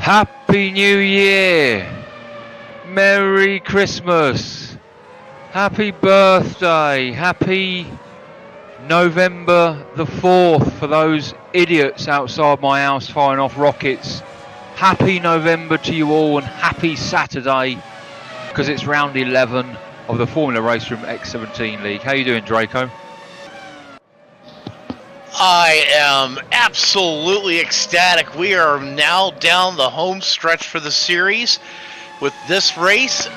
Happy New Year! Merry Christmas! Happy birthday! Happy November the 4th for those idiots outside my house firing off rockets. Happy November to you all and happy Saturday because it's round 11 of the Formula Raceroom X17 League. How you doing, Draco? I am absolutely ecstatic. We are now down the home stretch for the series with this race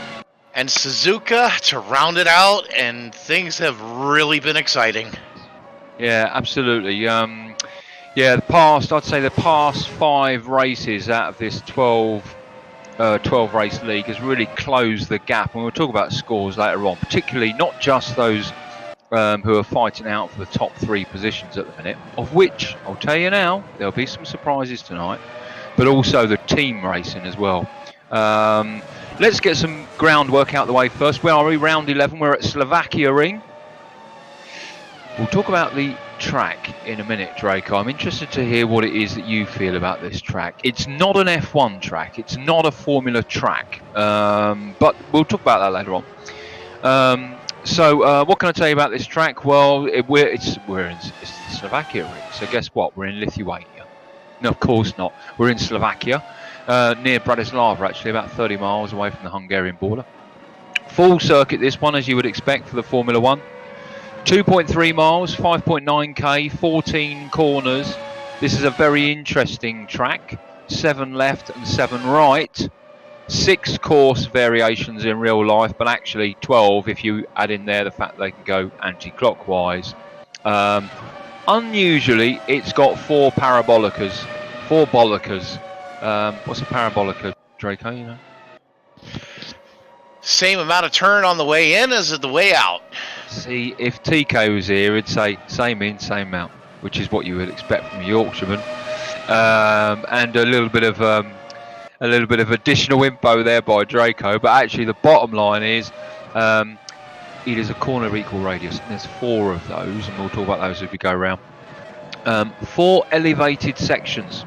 and Suzuka to round it out, and things have really been exciting. Yeah, absolutely. I'd say the past 5 races out of this 12 race league has really closed the gap, and we'll talk about scores later on, particularly not just those who are fighting out for the top 3 positions at the minute, of which I'll tell you now there'll be some surprises tonight, but also the team racing as well. Let's get some groundwork out the way first. Where are we? Round 11. We're at Slovakia Ring. We'll talk about the track in a minute, Draco. I'm interested to hear what it is that you feel about this track. It's not an F1 track. It's not a Formula track. But we'll talk about that later on. So what can I tell you about this track? Well, it's the Slovakia Ring. So guess what? We're in Lithuania. No, of course not. We're in Slovakia, near Bratislava, actually, about 30 miles away from the Hungarian border. Full circuit, this one, as you would expect for the Formula 1. 2.3 miles, 5.9k, 14 corners. This is a very interesting track. 7 left and 7 right. 6 course variations in real life, but actually 12 if you add in there the fact they can go anti-clockwise. Unusually, it's got 4 parabolicas. 4 bolicas. What's a parabolica, Draco, you know? Same amount of turn on the way in as at the way out. See, if TK was here, he'd say same in, same out, which is what you would expect from a Yorkshireman. And a little bit of additional info there by Draco. But actually, the bottom line is, it is a corner equal radius, and there's 4 of those, and we'll talk about those as we go around. 4 elevated sections,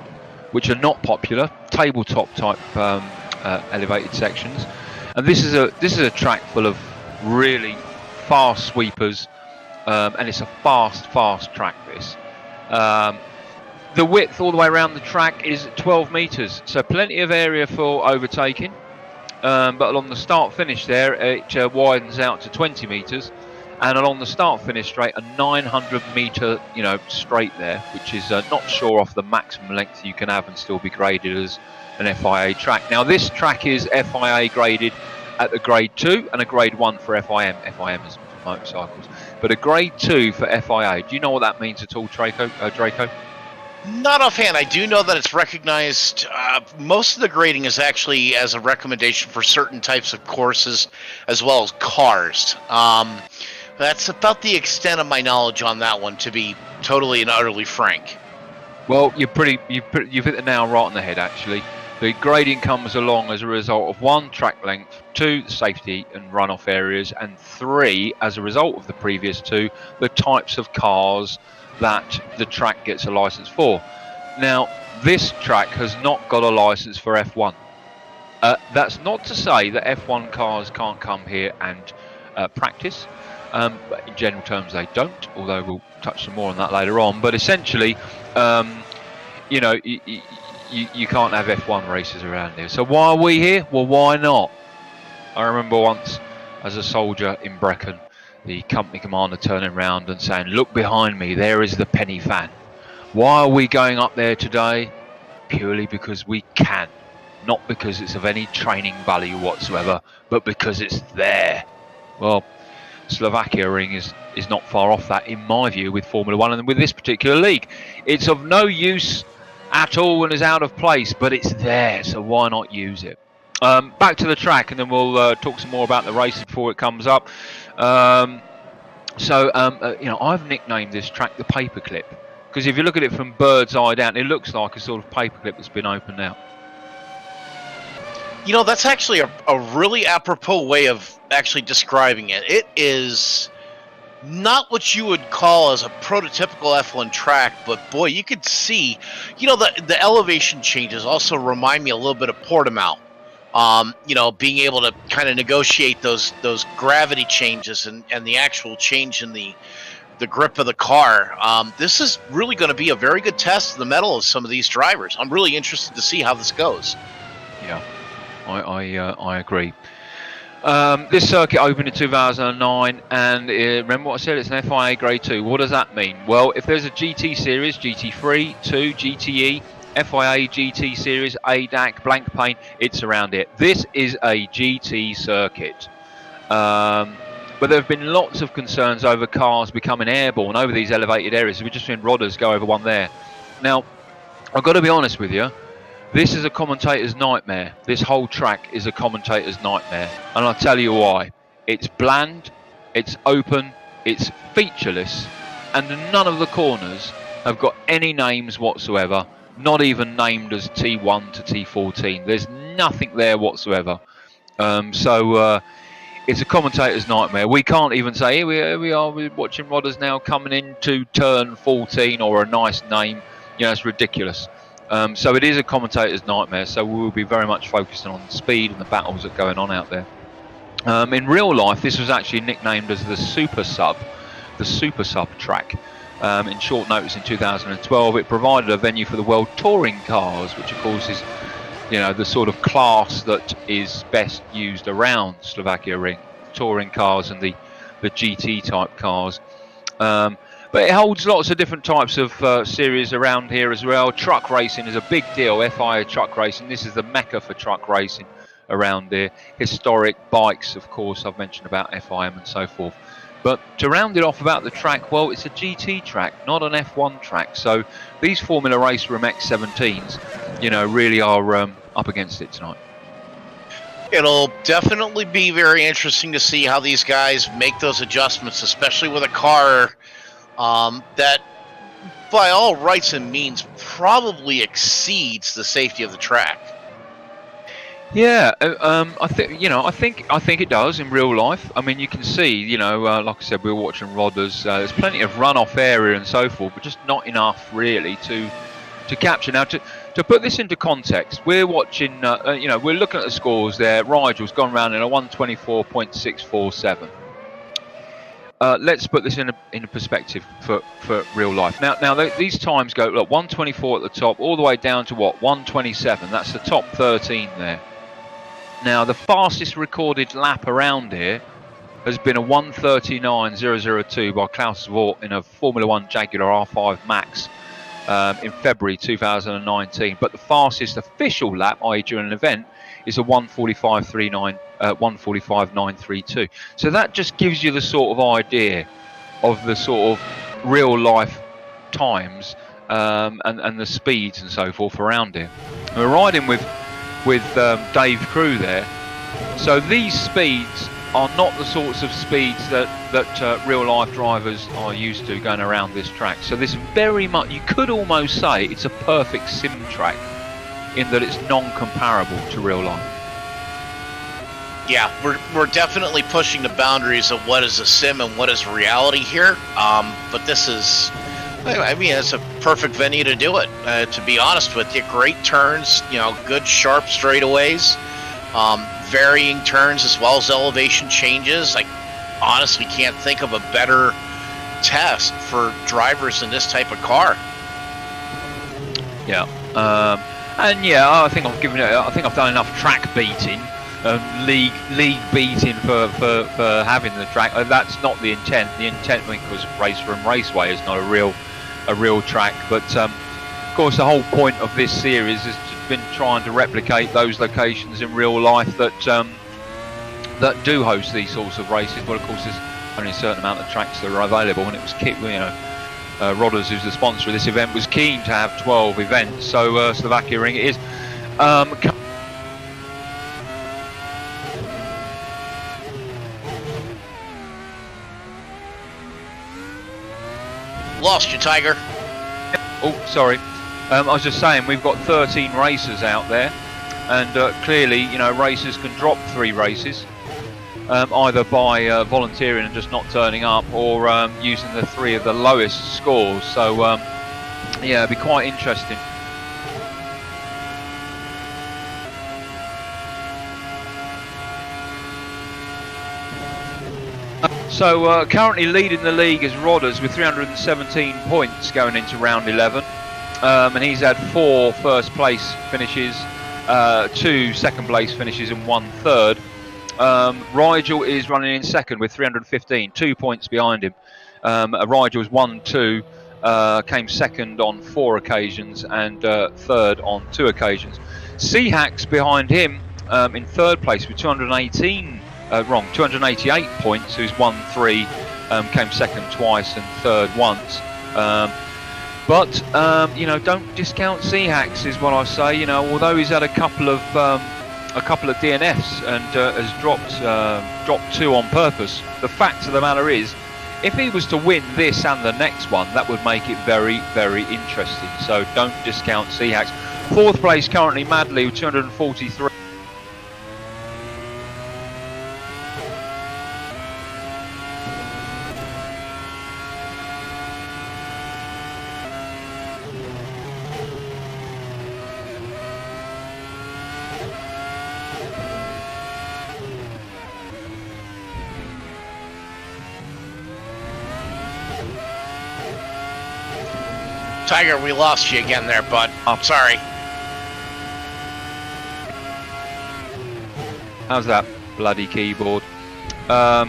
which are not popular, tabletop type elevated sections, and this is a track full of really fast sweepers, and it's a fast track. This the width all the way around the track is 12 meters, so plenty of area for overtaking, but along the start finish there it widens out to 20 meters, and along the start finish straight a 900 meter straight there, which is not sure off the maximum length you can have and still be graded as an FIA track. Now this track is FIA graded at a grade 2 and a grade 1 for FIM. FIM is for motorcycles, but a grade 2 for FIA. Do you know what that means at all, Draco? Not offhand. I do know that it's recognized. Most of the grading is actually as a recommendation for certain types of courses as well as cars. That's about the extent of my knowledge on that one, to be totally and utterly frank. Well, you've hit the nail right on the head, actually. The grading comes along as a result of 1, track length, 2, the safety and runoff areas, and 3, as a result of the previous 2, the types of cars that the track gets a license for. Now, this track has not got a license for F1. That's not to say that F1 cars can't come here and practice. But in general terms, they don't, although we'll touch some more on that later on. But essentially, you can't have F1 races around here. So why are we here? Well, why not? I remember once, as a soldier in Brecon, the company commander turning around and saying, "Look behind me, there is the penny fan." Why are we going up there today? Purely because we can. Not because it's of any training value whatsoever, but because it's there. Well, Slovakia Ring is not far off that, in my view, with Formula 1 and with this particular league. It's of no use at all and is out of place, but it's there, so why not use it? Back to the track, and then we'll talk some more about the race before it comes up. I've nicknamed this track the paperclip, because if you look at it from bird's eye down, it looks like a sort of paperclip that's been opened out. You know, that's actually a really apropos way of actually describing it. It is not what you would call as a prototypical F1 track, but boy, you could see, the elevation changes also remind me a little bit of Portimao. Being able to kind of negotiate those gravity changes and the actual change in the grip of the car. This is really going to be a very good test of the mettle of some of these drivers. I'm really interested to see how this goes. Yeah, I agree. This circuit opened in 2009, and remember what I said, it's an FIA Grade 2. What does that mean? Well, if there's a GT Series, GT3, 2, GTE, FIA GT Series, ADAC, blank paint, it's around it. This is a GT circuit. But there have been lots of concerns over cars becoming airborne over these elevated areas. We've just seen Rodders go over one there. Now, I've got to be honest with you. This is a commentator's nightmare. This whole track is a commentator's nightmare. And I'll tell you why. It's bland, it's open, it's featureless, and none of the corners have got any names whatsoever, not even named as T1 to T14. There's nothing there whatsoever. It's a commentator's nightmare. We can't even say, here we are, we're watching Rodders now coming into turn 14 or a nice name. It's ridiculous. So it is a commentator's nightmare, so we will be very much focusing on the speed and the battles that are going on out there. In real life, this was actually nicknamed as the Super Sub track. In short notice in 2012, it provided a venue for the World Touring cars, which of course is the sort of class that is best used around Slovakia Ring, touring cars and the GT type cars. But it holds lots of different types of series around here as well. Truck racing is a big deal, FIA truck racing. This is the mecca for truck racing around here. Historic bikes, of course, I've mentioned about FIM and so forth. But to round it off about the track, well, it's a GT track, not an F1 track. So these Formula Raceroom X17s, really are up against it tonight. It'll definitely be very interesting to see how these guys make those adjustments, especially with a car that, by all rights and means, probably exceeds the safety of the track. Yeah, I think it does in real life. I mean, you can see, like I said, we were watching Rodders. There's plenty of runoff area and so forth, but just not enough really to capture. Now, to put this into context, we're watching. We're looking at the scores there. Rigel's gone round in a 124.647. Let's put this in a perspective for real life. Now these times go, look, 124 at the top, all the way down to what, 127. That's the top 13 there. Now the fastest recorded lap around here has been a 139.002 by Klaus Vort in a Formula 1 Jaguar R5 Max in February 2019. But the fastest official lap, i.e. during an event, is a 145.932. So that just gives you the sort of idea of the sort of real life times and the speeds and so forth around here. And we're riding with Dave Crew there. So these speeds are not the sorts of speeds that real life drivers are used to going around this track. So this very much, you could almost say it's a perfect sim track, in that it's non-comparable to real life. Yeah, we're definitely pushing the boundaries of what is a sim and what is reality here. But this is, it's a perfect venue to do it. To be honest with you, great turns, good sharp straightaways, varying turns as well as elevation changes. I honestly can't think of a better test for drivers in this type of car. Yeah. And yeah, I think I've done enough track beating, league beating for having the track. That's not the intent. The intent, because Raceroom Raceway is not a real track. But of course, the whole point of this series has been trying to replicate those locations in real life that do host these sorts of races. But of course, there's only a certain amount of tracks that are available, and it was Rodders, who's the sponsor of this event, was keen to have 12 events, so Slovakia Ring it is. Lost you, Tiger. Oh, sorry. I was just saying, we've got 13 racers out there, and clearly, racers can drop 3 races. either by volunteering and just not turning up, or using the 3 of the lowest scores. So yeah, it'd be quite interesting. So currently leading the league is Rodders with 317 points going into round 11, and he's had 4 first place finishes, 2 second place finishes and 1 third. Rigel is running in second with 315, 2 points behind him. Rigel's 1-2, came second on 4 occasions and third on 2 occasions. Seahacks behind him in third place with 288 points, who's won 3, came second twice and third once. But you know, don't discount Seahacks is what I say. You know, although he's had a couple of DNFs and has dropped 2 on purpose, the fact of the matter is, if he was to win this and the next one, that would make it very, very interesting. So don't discount Seahacks. Fourth place currently Madley with 243. Tiger, we lost you again there, bud. I'm sorry. How's that bloody keyboard? There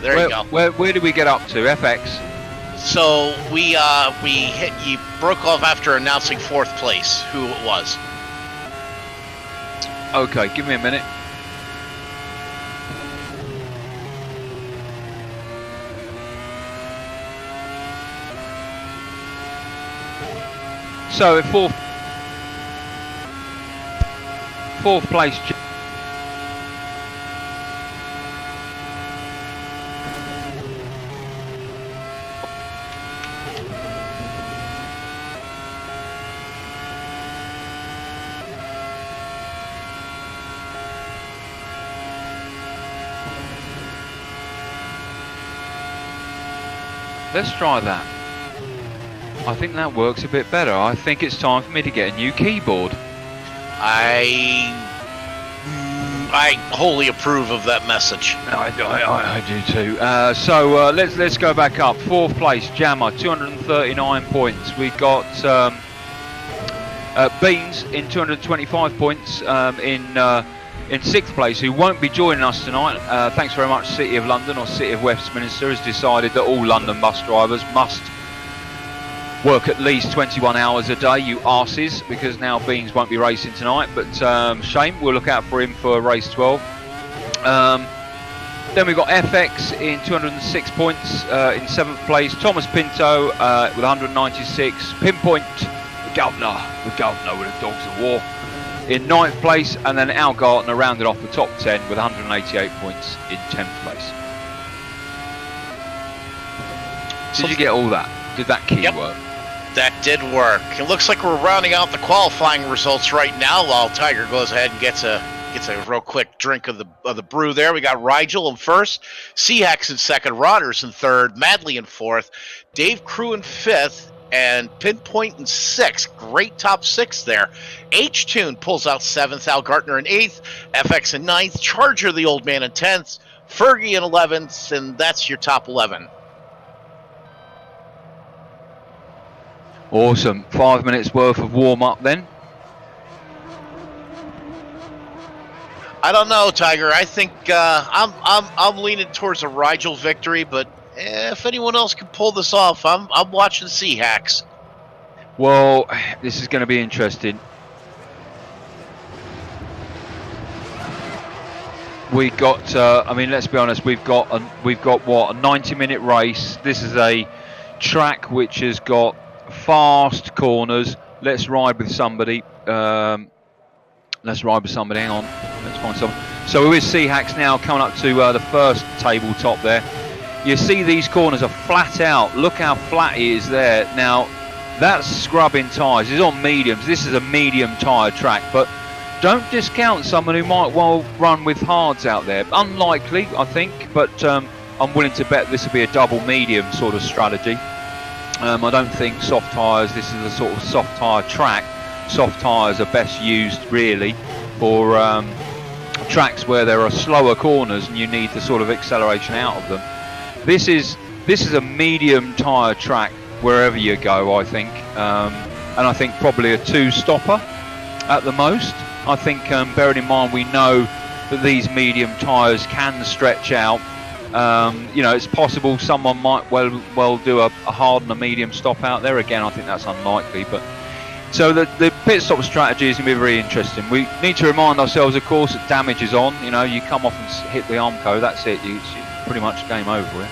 you go. Where did we get up to? FX. So we hit. You broke off after announcing 4th place. Who it was? Okay, give me a minute. So fourth place. Let's try that. I think that works a bit better. I think it's time for me to get a new keyboard. I wholly approve of that message. I do too. So let's go back up. 4th place, Jammer, 239 points. We got Beans in 225 points in 6th place, who won't be joining us tonight. Thanks very much. City of London, or City of Westminster, has decided that all London bus drivers must work at least 21 hours a day, you arses, because now Beans won't be racing tonight. But shame, we'll look out for him for race 12. Then we've got FX in 206 points in 7th place. Thomas Pinto with 196. Pinpoint, the governor with the Dogs of War, in 9th place. And then Al Gartner rounded off the top 10 with 188 points in 10th place. Did you get all that? Did that key work? That did work. It looks like we're rounding out the qualifying results right now, while Tiger goes ahead and gets a real quick drink of the brew there. We got Rigel in 1st, Seahacks in 2nd, Rodders in 3rd, Madley in 4th, Dave Crew in 5th, and Pinpoint in 6th. Great top 6 there. H-Tune pulls out 7th, Al Gartner in 8th, FX in 9th, Charger the old man in 10th, Fergie in 11th, and that's your top 11. Awesome. 5 minutes worth of warm up then. I don't know, Tiger. I think I'm leaning towards a Rigel victory, but if anyone else can pull this off, I'm watching Seahacks. Well, this is going to be interesting. We got. I mean, let's be honest. We've got what, a 90-minute race. This is a track which has got fast corners. Let's ride with somebody. Hang on. Let's find someone. So we're with Seahacks now, coming up to the first tabletop there. You see these corners are flat out. Look how flat it is there. Now, that's scrubbing tyres. It's on mediums. This is a medium tyre track, but don't discount someone who might well run with hards out there. Unlikely, I think, but I'm willing to bet this will be a double medium sort of strategy. I don't think soft tyres, this is a sort of soft tyre track. Soft tyres are best used really for tracks where there are slower corners and you need the sort of acceleration out of them. This is a medium tyre track wherever you go, I think, and I think probably a 2-stopper at the most. I think, bearing in mind we know that these medium tyres can stretch out. You know, it's possible someone might well do a hard and a medium stop out there. Again, I think that's unlikely. But so the pit stop strategy is going to be very interesting. We need to remind ourselves, of course, that damage is on. You know, you come off and hit the Armco, that's it. It's pretty much game over with.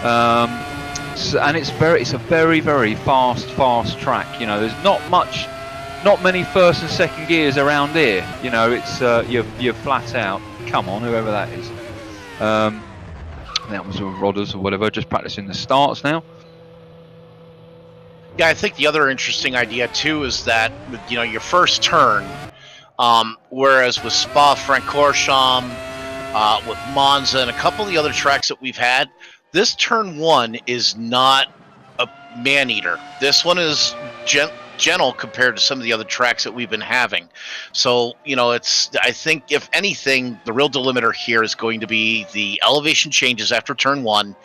And it's a very fast track. You know, there's not many first and second gears around here. You know, it's you're flat out. Come on, whoever that is. That was Rodders or whatever, just practicing the starts now. Yeah, I think the other interesting idea too is that, you know, your first turn, whereas with Spa Francorchamps, with Monza and a couple of the other tracks that we've had, this turn 1 is not a man-eater. This one is gentle compared to some of the other tracks that we've been having. So, you know, I think if anything, the real delimiter here is going to be the elevation changes after turn 1,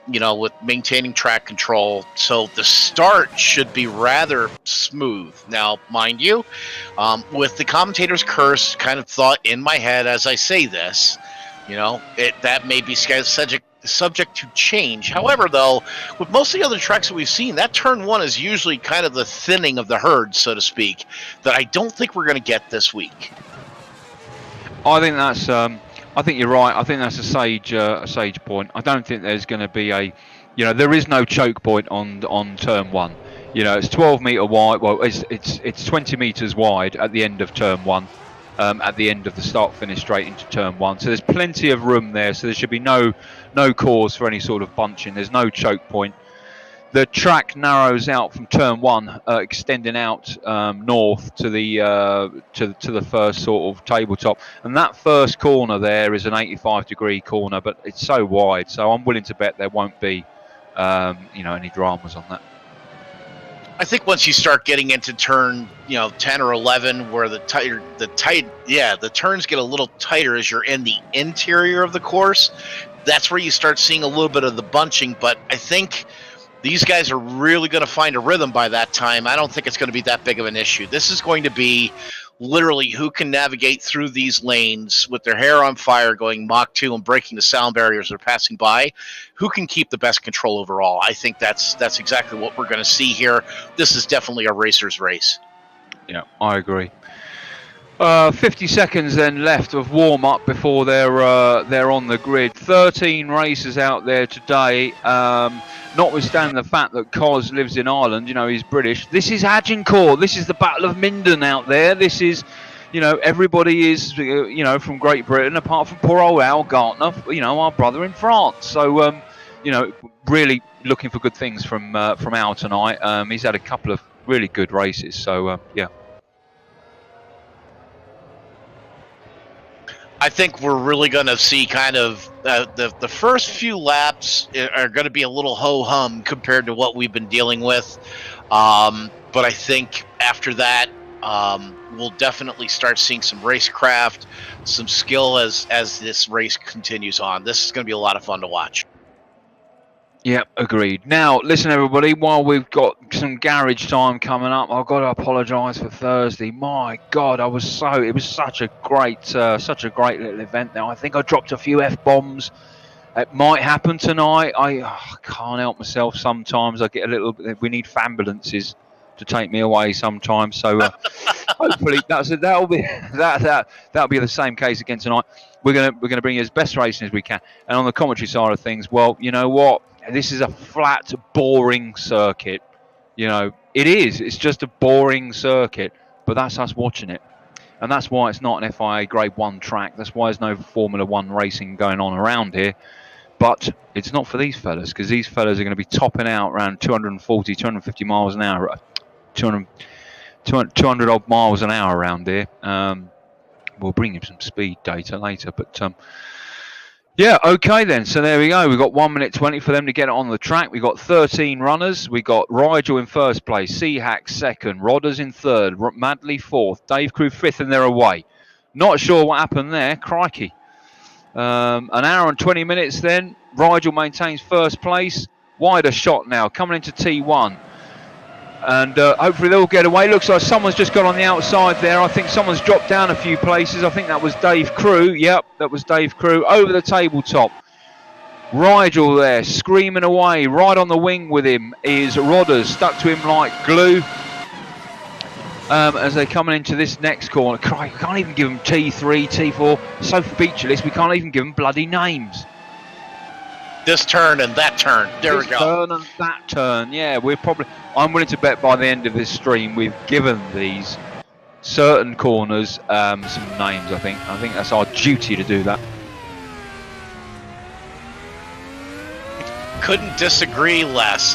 you know, with maintaining track control. So the start should be rather smooth. Now, mind you, with the commentator's curse kind of thought in my head as I say this, you know, that may be subject to change. However, though, with most of the other tracks that we've seen, that turn 1 is usually kind of the thinning of the herd, so to speak, that I don't think we're going to get this week. I think that's. I think you're right. I think that's a sage point. I don't think there's going to be you know, there is no choke point on turn 1. You know, it's 12 metre wide. Well, it's 20 metres wide at the end of turn 1. At the end of the start-finish straight into turn 1, so there's plenty of room there. So there should be no cause for any sort of bunching. There's no choke point. The track narrows out from turn 1, extending out north to the first sort of tabletop, and that first corner there is an 85-degree corner, but it's so wide. So I'm willing to bet there won't be, you know, any dramas on that. I think once you start getting into turn, you know, 10 or 11, where the turns get a little tighter as you're in the interior of the course, that's where you start seeing a little bit of the bunching. But I think these guys are really going to find a rhythm by that time. I don't think it's going to be that big of an issue. This is going to be literally who can navigate through these lanes with their hair on fire going Mach 2 and breaking the sound barriers they're passing by, who can keep the best control overall. I think that's exactly what we're going to see here. This is definitely a racer's race. Yeah, I agree. 50 seconds then left of warm-up before they're on the grid. 13 racers out there today. Notwithstanding the fact that Cos lives in Ireland, you know, he's British. This is Agincourt. This is the Battle of Minden out there. This is, you know, everybody is, you know, from Great Britain, apart from poor old Al Gartner, you know, our brother in France. So, you know, really looking for good things from Al tonight. He's had a couple of really good races. So, yeah. I think we're really going to see kind of the first few laps are going to be a little ho-hum compared to what we've been dealing with. But I think after that, we'll definitely start seeing some racecraft, some skill as this race continues on. This is going to be a lot of fun to watch. Yeah, agreed. Now, listen, everybody, while we've got some garage time coming up, I've got to apologise for Thursday. My God, it was such a great little event there. I think I dropped a few F-bombs. It might happen tonight. I can't help myself sometimes. I get a little bit, we need fambulances to take me away sometimes. So hopefully that'll be the same case again tonight. We're gonna bring you as best racing as we can. And on the commentary side of things, well, you know what? This is a flat, boring circuit. You know, it is. It's just a boring circuit, but that's us watching it. And that's why it's not an FIA Grade 1 track. That's why there's no Formula 1 racing going on around here. But it's not for these fellas, because these fellas are going to be topping out around 240, 250 miles an hour, 200 200 odd miles an hour around here. We'll bring him some speed data later, but yeah, okay then. So there we go. We've got 1 minute 20 for them to get it on the track. We've got 13 runners. We got Rigel in first place, Seahack second, Rodders in third, Madley fourth, Dave Crew fifth, and they're away. Not sure what happened there. Crikey. An hour and 20 minutes then. Rigel maintains first place. Wider shot now, coming into T1. And hopefully they'll get away. Looks like someone's just got on the outside there. I think someone's dropped down a few places. I think that was Dave Crew. Yep, that was Dave Crew. Over the tabletop. Rigel there, screaming away. Right on the wing with him is Rodders, stuck to him like glue. As they're coming into this next corner. We can't even give them T3, T4. So featureless, we can't even give them bloody names. This turn and that turn. There we go. Turn and that turn. Yeah, I'm willing to bet by the end of this stream we've given these certain corners some names. I think that's our duty to do that. Couldn't disagree less.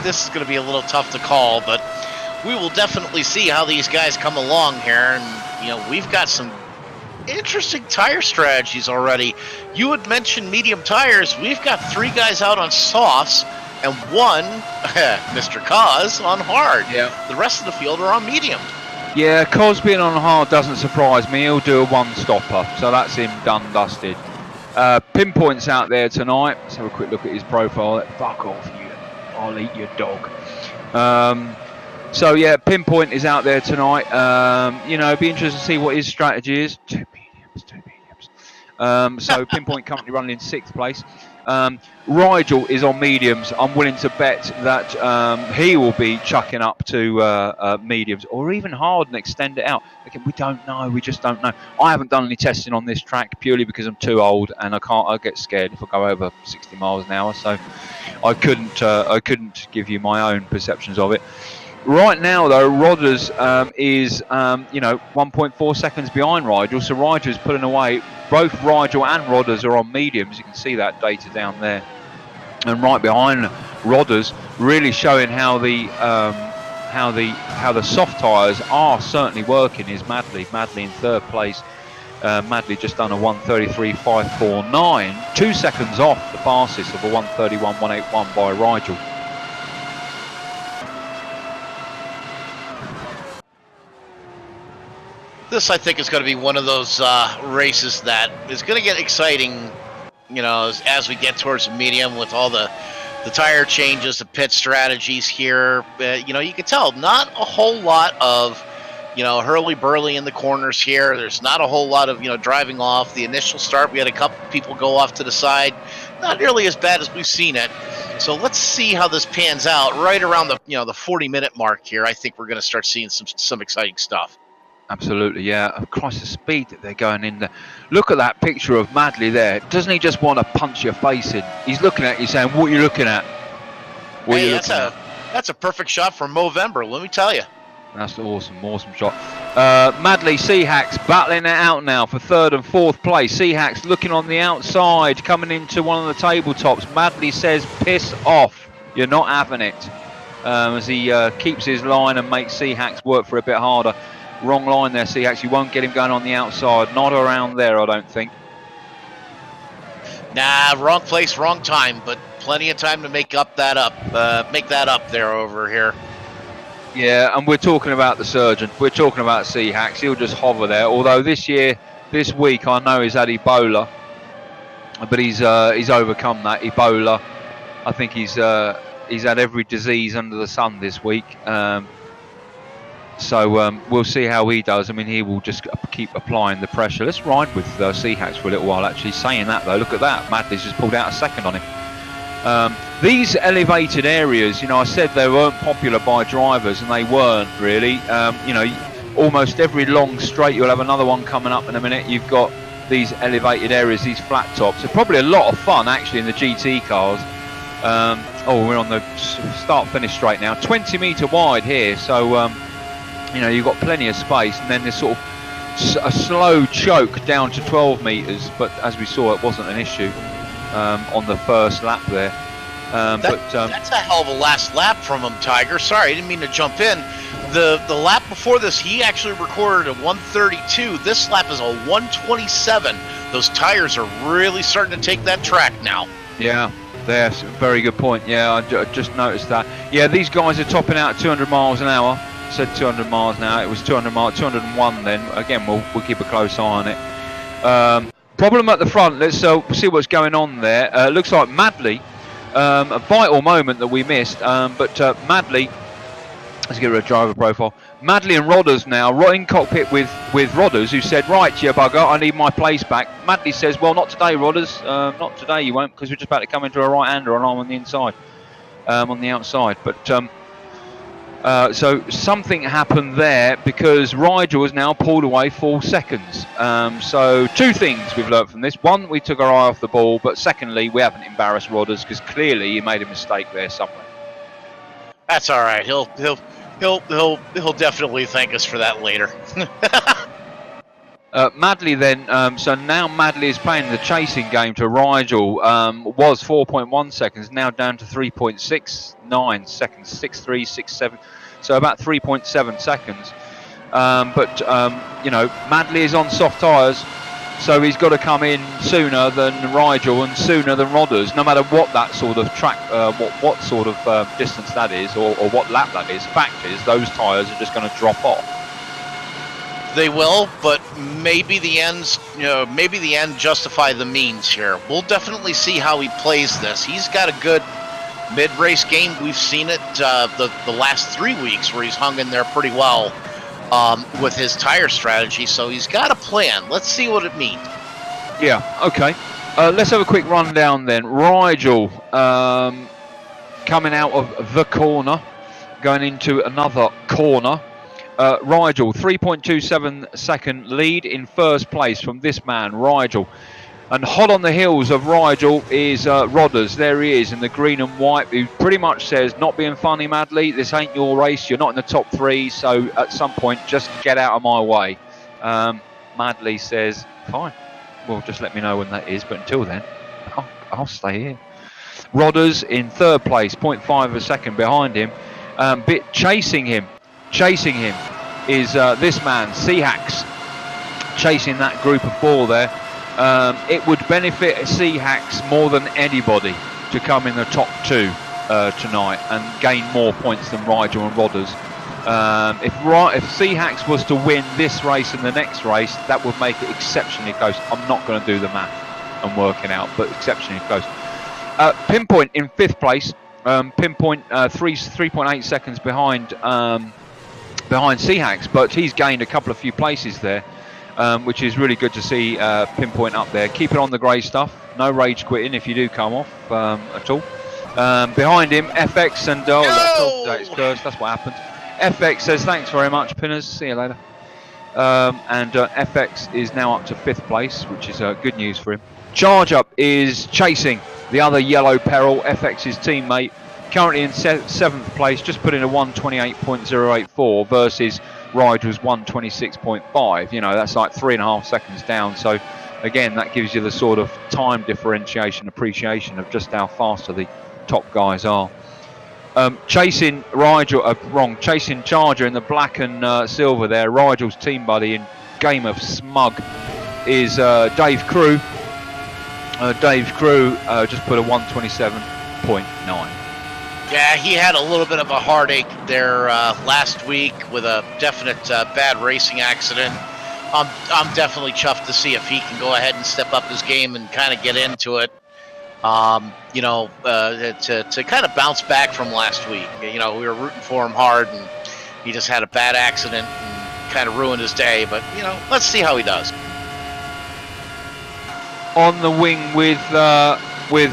This is going to be a little tough to call, but we will definitely see how these guys come along here, and we've got some interesting tire strategies already. You had mentioned medium tires. We've got 3 guys out on softs and 1, Mr. Cos, on hard. Yeah. The rest of the field are on medium. Yeah, Cos being on hard doesn't surprise me. He'll do a one-stopper, so that's him done, dusted. Pinpoint's out there tonight. Let's have a quick look at his profile. Fuck off, you. I'll eat your dog. So yeah, Pinpoint is out there tonight. It'd be interesting to see what his strategy is. Two mediums. So Pinpoint currently running in 6th place. Rigel is on mediums. I'm willing to bet that he will be chucking up to mediums or even hard and extend it out. Again, we don't know. We just don't know. I haven't done any testing on this track purely because I'm too old and I get scared if I go over 60 miles an hour. So I couldn't give you my own perceptions of it. Right now, though, Rodders is 1.4 seconds behind Rigel, so Rigel's pulling away. Both Rigel and Rodders are on mediums. You can see that data down there, and right behind Rodders, really showing how the soft tyres are certainly working. Is Madley in 3rd place. Madley just done a 1:33.549, 2 seconds off the fastest of a 1:31.181 by Rigel. This, I think, is going to be one of those races that is going to get exciting, as we get towards the medium with all the tire changes, the pit strategies here. You can tell not a whole lot of, hurly-burly in the corners here. There's not a whole lot of, driving off. The initial start, we had a couple people go off to the side. Not nearly as bad as we've seen it. So let's see how this pans out. Right around the, the 40-minute mark here, I think we're going to start seeing some exciting stuff. Absolutely, yeah. Christ, the speed that they're going in there. Look at that picture of Madley there. Doesn't he just want to punch your face in? He's looking at you saying, what are you looking at? That's a perfect shot from Movember, let me tell you. That's awesome shot. Madley, Seahacks battling it out now for 3rd and 4th place. Seahacks looking on the outside, coming into one of the tabletops. Madley says, piss off. You're not having it. As he keeps his line and makes Seahacks work for a bit harder. Wrong line there, Seahacks. You won't get him going on the outside. Not around there, I don't think. Nah, wrong place, wrong time, but plenty of time to make that up there over here. Yeah, and we're talking about the surgeon. We're talking about Seahacks. He'll just hover there. Although this week, I know he's had Ebola, but he's overcome that Ebola. I think he's had every disease under the sun this week. So we'll see how he does. I mean, he will just keep applying the pressure. Let's ride with Seahacks for a little while, actually. Saying that, though, look at that. Madley's just pulled out a second on him. These elevated areas, I said they weren't popular by drivers, and they weren't really. Almost every long straight, you'll have another one coming up in a minute. You've got these elevated areas, these flat tops. They're probably a lot of fun, actually, in the GT cars. We're on the start-finish straight now. 20 metre wide here, so... you've got plenty of space, and then there's sort of a slow choke down to 12 metres, but as we saw, it wasn't an issue on the first lap there. That's a hell of a last lap from him, Tiger. Sorry, I didn't mean to jump in. The lap before this, he actually recorded a 132. This lap is a 127. Those tires are really starting to take that track now. Yeah, that's a very good point. Yeah, I just noticed that. Yeah, these guys are topping out at 200 miles an hour. Said 200 miles an hour. It was 201 then. Again, we'll keep a close eye on it. Problem at the front. Let's see what's going on there. Looks like Madley, a vital moment that we missed. But Madley, let's get rid of driver profile. Madley and Rodders now, in cockpit with Rodders, who said, right, you bugger, I need my place back. Madley says, well, not today, Rodders. Not today, you won't, because we're just about to come into a right-hander and I'm on the inside, on the outside. But so something happened there because Rigel has now pulled away 4 seconds. So 2 things we've learned from this. One, we took our eye off the ball, but secondly, we haven't embarrassed Rodders because clearly he made a mistake there somewhere. That's all right. He'll definitely thank us for that later. Madley then, so now Madley is playing the chasing game to Rigel. Was 4.1 seconds, now down to 3.69 seconds, 6.3, 6.7, so about 3.7 seconds. But you know, Madley is on soft tyres, so he's got to come in sooner than Rigel and sooner than Rodders, no matter what that sort of track, what sort of distance that is, or what lap that is. Fact is, those tyres are just going to drop off. They will, but maybe the ends, maybe the end justify the means here. We'll definitely see how he plays this. He's got a good mid-race game. We've seen it the last 3 weeks where he's hung in there pretty well with his tire strategy. So he's got a plan. Let's see what it means. Yeah. Okay. Let's have a quick rundown then. Rigel coming out of the corner, going into another corner. Rigel, 3.27 second lead in first place from this man, Rigel. And hot on the heels of Rigel is Rodders. There he is in the green and white, who pretty much says, not being funny, Madley, this ain't your race, you're not in the top 3, so at some point, just get out of my way. Madley says, fine, well, just let me know when that is, but until then, I'll stay here. Rodders in third place, 0.5 of a second behind him, chasing him is this man, Seahacks, chasing that group of 4 there. It would benefit Seahacks more than anybody to come in the top 2 tonight and gain more points than Rigel and Rodders. If Seahacks was to win this race and the next race, that would make it exceptionally close. I'm not going to do the math and work it out, but exceptionally close. Pinpoint in 5th place. Pinpoint 3.8 seconds behind Seahacks, but he's gained a couple of few places there, which is really good to see. Pinpoint up there, keep it on the grey stuff, no rage quitting if you do come off at all. Behind him, FX and that's cursed, that's what happens. FX says thanks very much, Pinners, see you later. And FX is now up to 5th place, which is good news for him. Charge Up is chasing the other yellow peril, FX's teammate, currently in 7th place, just put in a 128.084 versus Rigel's 126.5. You know, that's like 3.5 seconds down. So again, that gives you the sort of time differentiation, appreciation of just how faster the top guys are. Chasing chasing Charger in the black and silver there. Rigel's team buddy in Game of Smug is Dave Crew. Dave Crew just put a 127.9. Yeah, he had a little bit of a heartache there last week with a definite bad racing accident. I'm definitely chuffed to see if he can go ahead and step up his game and kind of get into it. To kind of bounce back from last week. You know, we were rooting for him hard, and he just had a bad accident and kind of ruined his day. But you know, let's see how he does. On the wing with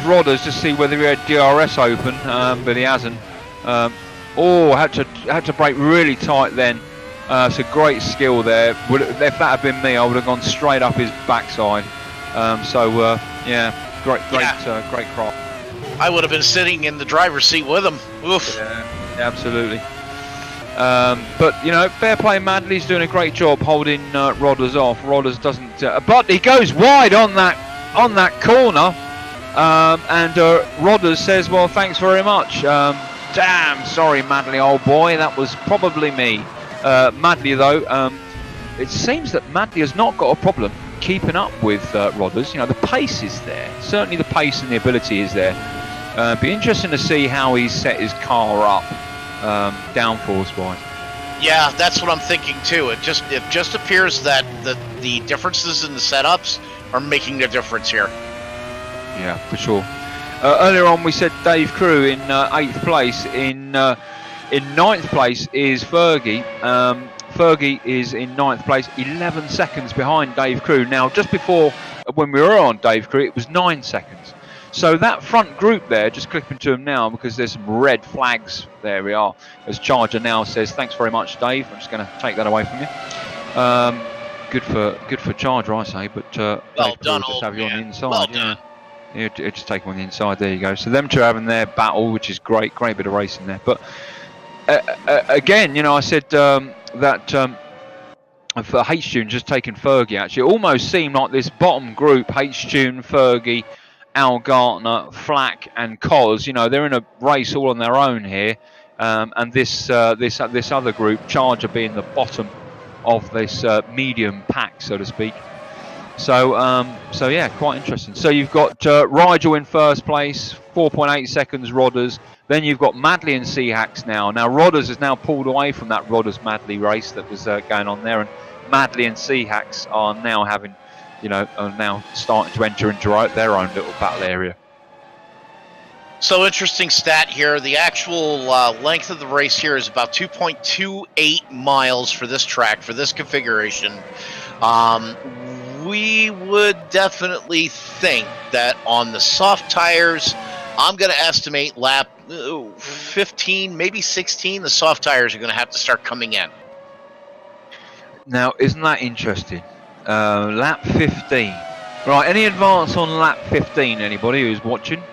Rodders to see whether he had DRS open, but he hasn't. Had to brake really tight then. It's a great skill there. If that had been me, I would have gone straight up his backside. Great craft. I would have been sitting in the driver's seat with him. Oof. Yeah, absolutely. But you know, fair play. Madley's doing a great job holding Rodders off. Rodders doesn't, but he goes wide on that corner. And Rodders says, well, thanks very much. Damn, sorry, Madley, old boy, that was probably me. Madley, though, it seems that Madley has not got a problem keeping up with Rodders. You know, the pace is there. Certainly the pace and the ability is there. Be interesting to see how he's set his car up, downforce-wise. Yeah, that's what I'm thinking too. It just appears that the differences in the setups are making the difference here. Yeah, for sure. Earlier on, we said Dave Crew in 8th place. In 9th place is Fergie. Fergie is in 9th place, 11 seconds behind Dave Crew. Now, just before, when we were on Dave Crew, it was 9 seconds. So that front group there, just clipping to him now because there's some red flags. There we are. As Charger now says, thanks very much, Dave. I'm just going to take that away from you. Good for Charger, I say. But well done, just old have you man. on the inside. Well done. Yeah, just take him on the inside. There you go. So them two are having their battle, which is great. Great bit of racing there. But again, you know, I said that for H-Tune just taking Fergie. Actually, it almost seemed like this bottom group: H-Tune, Fergie, Al Gartner, Flack, and Cos. You know, they're in a race all on their own here. And this other group, Charger, being the bottom of this medium pack, so to speak. So yeah, quite interesting. So you've got Rigel in first place, 4.8 seconds Rodders. Then you've got Madley and Seahacks now. Now Rodders has now pulled away from that Rodders-Madley race that was going on there, and Madley and Seahacks are now having, you know, are now starting to enter into their own little battle area. So interesting stat here. The actual length of the race here is about 2.28 miles for this track, for this configuration. We would definitely think that on the soft tires, I'm going to estimate lap 15, maybe 16, the soft tires are going to have to start coming in. Now, isn't that interesting? Lap 15. Right, any advance on lap 15, anybody who's watching?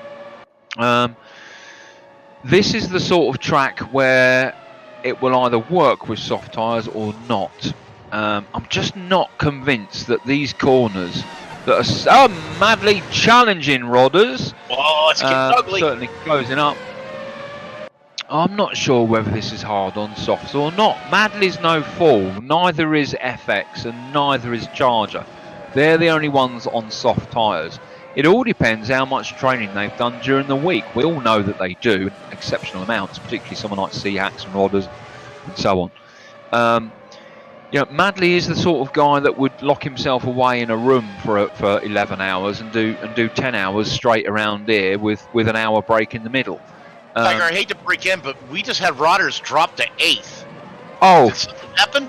This is the sort of track where it will either work with soft tyres or not. I'm just not convinced that these corners that are so madly challenging Rodders, it's getting ugly. certainly closing up. I'm not sure whether this is hard on softs or not. Madley's no fool, neither is FX and neither is Charger. They're the only ones on soft tyres. It all depends how much training they've done during the week. We all know that they do, exceptional amounts, particularly someone like Seahacks and Rodders and so on. You know, Madley is the sort of guy that would lock himself away in a room for 11 hours and do 10 hours straight around here with an hour break in the middle. Tiger, I hate to break in, but we just had Rodders drop to 8th. Oh, Did something happen?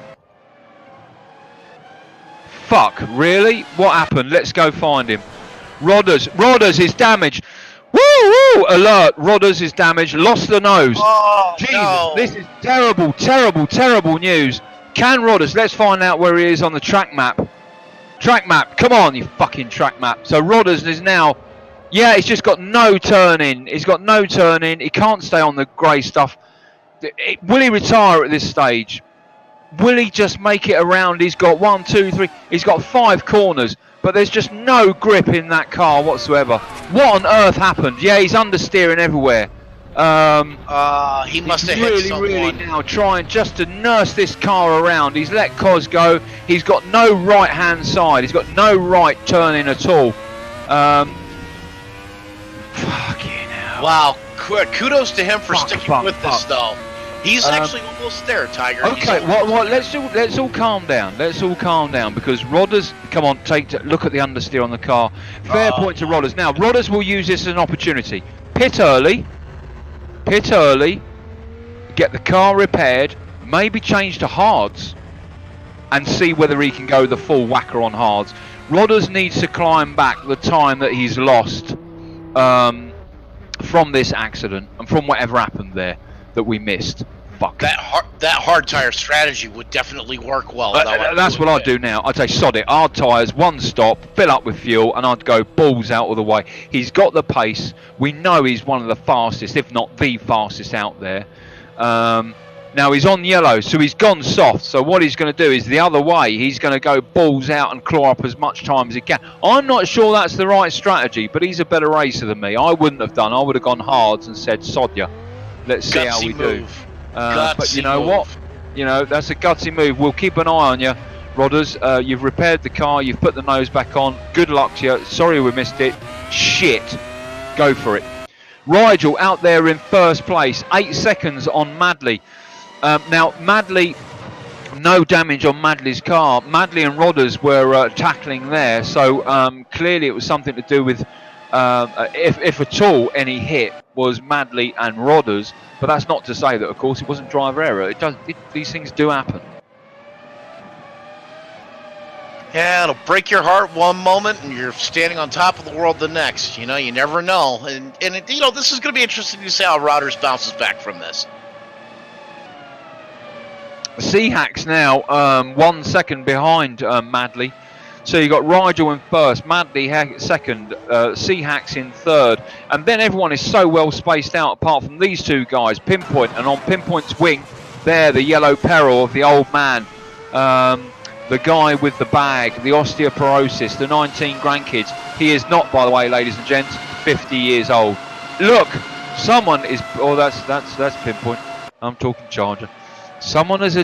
Fuck, really? What happened? Let's go find him. Rodders is damaged. Woo! Alert! Rodders is damaged. Lost the nose. Oh, Jesus, no. This is terrible, terrible, terrible news. Can Rodders? Let's find out where he is on the track map. Track map. Come on, you fucking track map. So Rodders is now... Yeah, he's just got no turn in. He's got no turn in. He can't stay on the grey stuff. Will he retire at this stage? Will he just make it around? He's got 1, 2, 3. He's got 5 corners. But there's just no grip in that car whatsoever. What on earth happened? Yeah, he's understeering everywhere. He must have hit someone. Really now trying just to nurse this car around. He's let Cos go. He's got no right hand side. He's got no right turning at all. Fucking hell. Wow, kudos to him for sticking with this though. He's actually almost there, Tiger. Okay, what? Let's all calm down. Let's all calm down because Rodders. Come on, look at the understeer on the car. Fair point to Rodders. Now Rodders will use this as an opportunity. Pit early, get the car repaired, maybe change to hards, and see whether he can go the full whacker on hards. Rodders needs to climb back the time that he's lost from this accident and from whatever happened there that we missed. Fuck. That hard tire strategy would definitely work well. That's what I'd do now. I'd say sod it, hard tyres, one stop, fill up with fuel, and I'd go balls out of the way. He's got the pace. We know he's one of the fastest, if not the fastest out there. Now he's on yellow, so he's gone soft. So what he's going to do is the other way. He's going to go balls out and claw up as much time as he can. I'm not sure that's the right strategy, but he's a better racer than me. I wouldn't have done. I would have gone hards and said, sod ya. Let's see how we do. But you know what? You know, that's a gutsy move. We'll keep an eye on you, Rodders. You've repaired the car. You've put the nose back on. Good luck to you. Sorry we missed it. Shit. Go for it. Rigel out there in first place. 8 seconds on Madley. Now, Madley, no damage on Madley's car. Madley and Rodders were tackling there, so clearly it was something to do with, if at all, any hit was Madley and Rodders. But that's not to say that, of course, it wasn't driver error. These things do happen. Yeah, it'll break your heart one moment, and you're standing on top of the world the next. You know, you never know. And you know, this is going to be interesting to see how Rodders bounces back from this. Seahacks now 1 second behind Madley. So you got Rigel in first, Madley second, Seahacks in third, and then everyone is so well spaced out apart from these two guys, Pinpoint, and on Pinpoint's wing there, the yellow peril of the old man, the guy with the bag, the osteoporosis, the 19 grandkids. He is not, by the way, ladies and gents, 50 years old. Look, someone is, oh, that's Pinpoint. I'm talking Charger. Someone has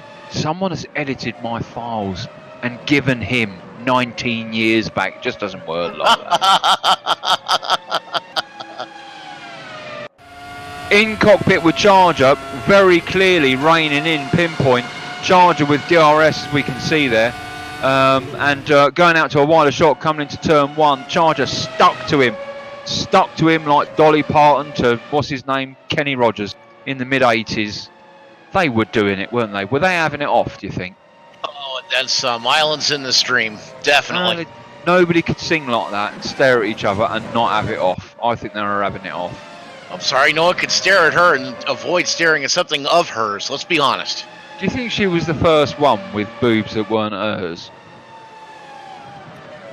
edited my files and given him 19 years back. It just doesn't work like that. In cockpit with Charger, very clearly reining in Pinpoint. Charger with DRS, as we can see there, and going out to a wider shot, coming into turn one. Charger stuck to him like Dolly Parton to what's his name, Kenny Rogers in the mid-80s. They were doing it, weren't they? Were they having it off, do you think? Oh, and then some. Islands in the Stream, definitely. Nobody could sing like that and stare at each other and not have it off. I think they were having it off. I'm sorry, no one could stare at her and avoid staring at something of hers. Let's be honest. Do you think she was the first one with boobs that weren't hers?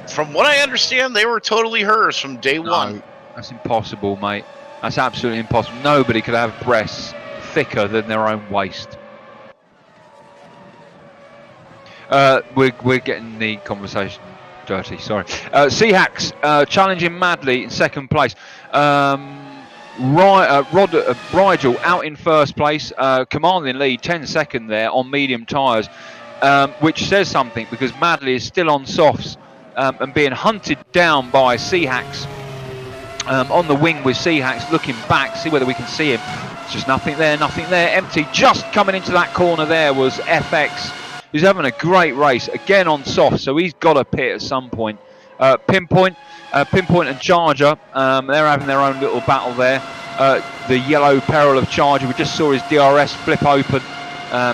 From what I understand, they were totally hers from day one. That's impossible, mate. That's absolutely impossible. Nobody could have breasts thicker than their own waist. We're getting the conversation dirty, sorry. Seahacks challenging Madley in second place. Rigel out in first place, commanding lead, 10 second there on medium tyres, which says something because Madley is still on softs and being hunted down by Seahacks. On the wing with Seahacks, looking back, see whether we can see him. It's just nothing there, empty. Just coming into that corner there was FX, who's having a great race, again on soft, so he's got to pit at some point. Pinpoint and Charger, they're having their own little battle there. The yellow peril of Charger, we just saw his DRS flip open,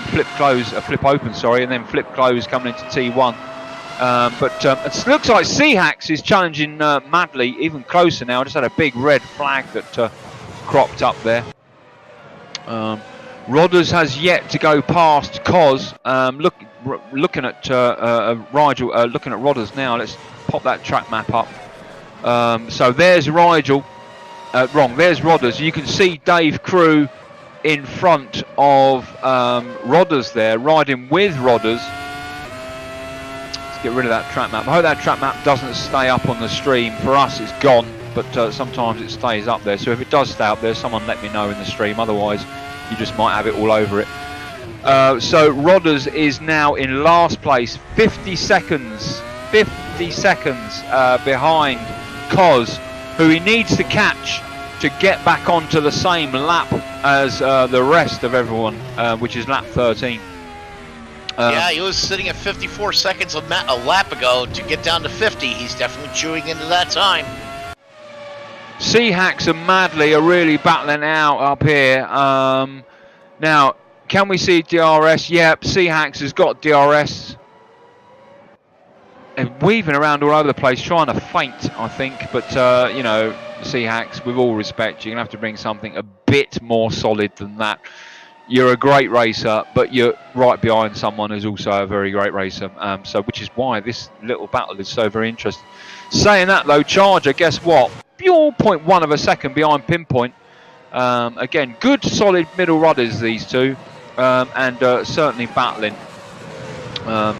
flip open, and then flip close coming into T1. But it looks like Seahacks is challenging Madley even closer now. Just had a big red flag that cropped up there. Rodders has yet to go past Cos. Looking at Rigel, looking at Rodders now. Let's pop that track map up. So there's Rigel. There's Rodders. You can see Dave Crew in front of Rodders there, riding with Rodders. Let's get rid of that track map. I hope that track map doesn't stay up on the stream. For us, it's gone, but sometimes it stays up there. So if it does stay up there, someone let me know in the stream. Otherwise, you just might have it all over it. So Rodders is now in last place, 50 seconds behind Cos, who he needs to catch to get back onto the same lap as the rest of everyone, which is lap 13. Yeah, he was sitting at 54 seconds a lap ago. To get down to 50, he's definitely chewing into that time. Seahacks and Madley are really battling out up here. Now, can we see DRS? Yep, Seahacks has got DRS. And weaving around all over the place, trying to feint, I think. But, you know, Seahacks, with all respect, you're going to have to bring something a bit more solid than that. You're a great racer, but you're right behind someone who's also a very great racer. So, which is why this little battle is so very interesting. Saying that, though, Charger, guess what? 0.1 of a second behind Pinpoint. Again, good solid middle rudders, these two. and certainly battling. I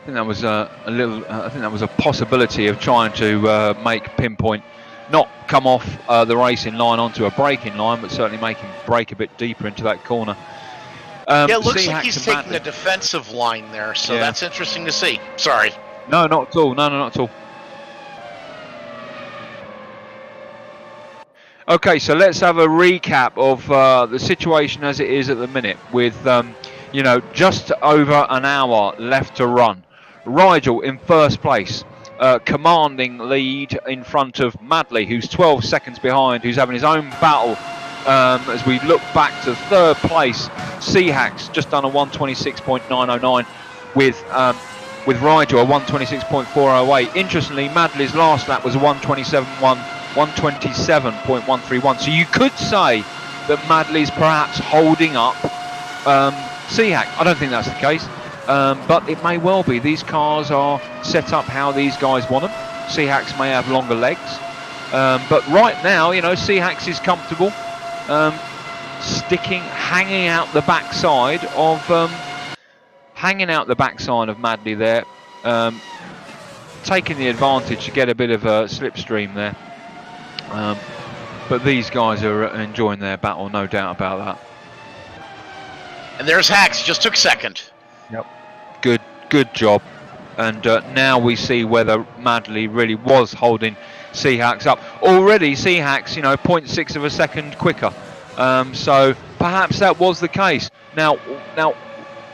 think that was a little. I think that was a possibility of trying to make Pinpoint not come off the racing line onto a braking line, but certainly make him brake a bit deeper into that corner. Yeah, it looks like he's taking a defensive line there, so that's interesting to see. Sorry. No, not at all. No, not at all. Okay, so let's have a recap of the situation as it is at the minute with, you know, just over an hour left to run. Rigel in first place, commanding lead in front of Madley, who's 12 seconds behind, who's having his own battle. As we look back to third place, Seahacks just done a 126.909 with Rigel a 126.408. Interestingly, Madley's last lap was a 127.131. So you could say that Madley's perhaps holding up Seahack. I don't think that's the case, but it may well be. These cars are set up how these guys want them. Seahacks may have longer legs, but right now, you know, Seahacks is comfortable, hanging out the backside of Madley there, taking the advantage to get a bit of a slipstream there. But these guys are enjoying their battle, no doubt about that. And there's Hacks, just took second. Yep. Good job. And now we see whether Madley really was holding Seahacks up. Already Seahacks, you know, 0.6 of a second quicker. So perhaps that was the case. Now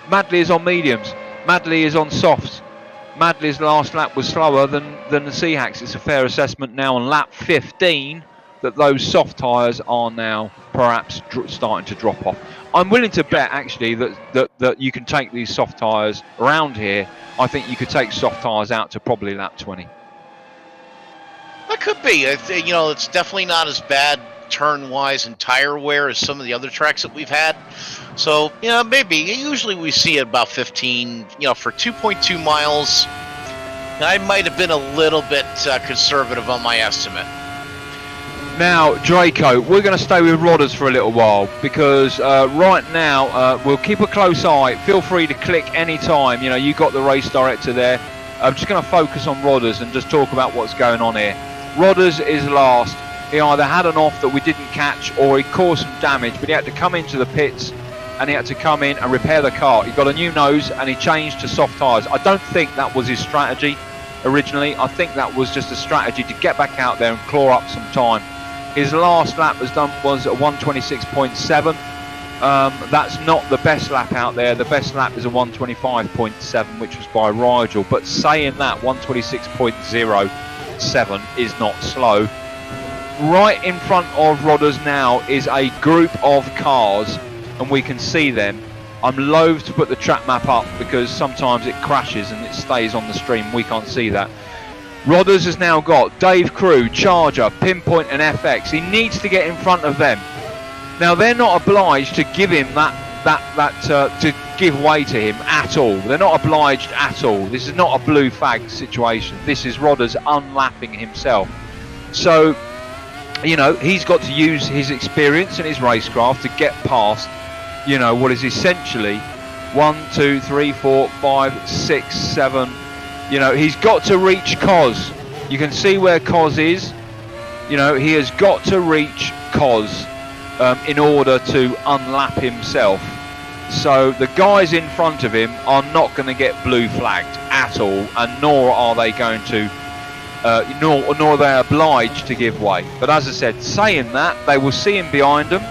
Madley is on mediums. Madley is on softs. Madley's last lap was slower than the Seahacks. It's a fair assessment now on lap 15 that those soft tyres are now perhaps starting to drop off. I'm willing to bet actually that you can take these soft tyres around here. I think you could take soft tyres out to probably lap 20. That could be. You know, it's definitely not as bad turn-wise and tire wear as some of the other tracks that we've had. So, you know, maybe. Usually we see it about 15, you know, for 2.2 miles. I might have been a little bit conservative on my estimate. Now, Draco, we're going to stay with Rodders for a little while because right now we'll keep a close eye. Feel free to click any time. You know, you got the race director there. I'm just going to focus on Rodders and just talk about what's going on here. Rodders is last. He either had an off that we didn't catch or he caused some damage, but he had to come into the pits and he had to come in and repair the car. He got a new nose and he changed to soft tyres. I don't think that was his strategy originally. I think that was just a strategy to get back out there and claw up some time. His last lap was a 126.7. That's not the best lap out there. The best lap is a 125.7, which was by Rigel. But saying that, 126.07 is not slow. Right in front of Rodders now is a group of cars, and we can see them. I'm loath to put the track map up because sometimes it crashes and it stays on the stream. We can't see that. Rodders has now got Dave Crew, Charger, Pinpoint and FX. He needs to get in front of them. Now they're not obliged to give him to give way to him at all. They're not obliged at all. This is not a blue flag situation. This is Rodders unlapping himself. So, you know, he's got to use his experience and his racecraft to get past, you know, what is essentially 1, 2, 3, 4, 5, 6, 7. You know, he's got to reach Cos. You can see where Cos is. You know, he has got to reach Cos in order to unlap himself. So the guys in front of him are not going to get blue flagged at all, and nor are they going to, nor are they obliged to give way. But as I said, saying that, they will see him behind them,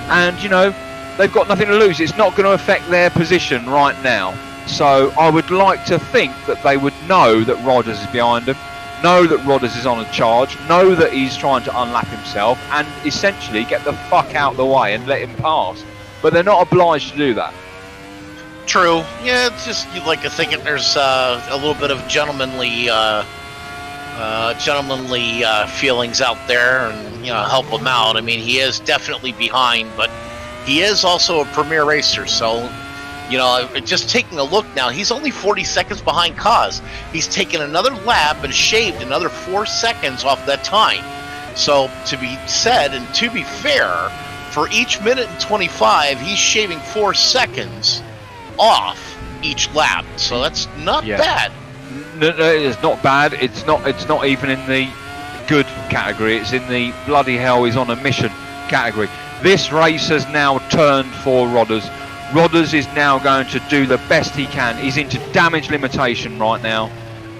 and you know, they've got nothing to lose. It's not going to affect their position right now. So I would like to think that they would know that Rodders is behind them, know that Rodders is on a charge, know that he's trying to unlap himself, and essentially get the fuck out the way and let him pass. But they're not obliged to do that. True. Yeah, it's just you'd like to think that there's a little bit of gentlemanly feelings out there, and you know, help him out. I mean, he is definitely behind, but he is also a premier racer, so. You know, just taking a look now, he's only 40 seconds behind Cos. He's taken another lap and shaved another 4 seconds off that time. So, to be said, and to be fair, for each minute and 25, he's shaving 4 seconds off each lap. So that's not bad. No, it's not bad. It's not even in the good category. It's in the bloody hell is on a mission category. This race has now turned for Rodders. Rodders is now going to do the best he can. He's into damage limitation right now,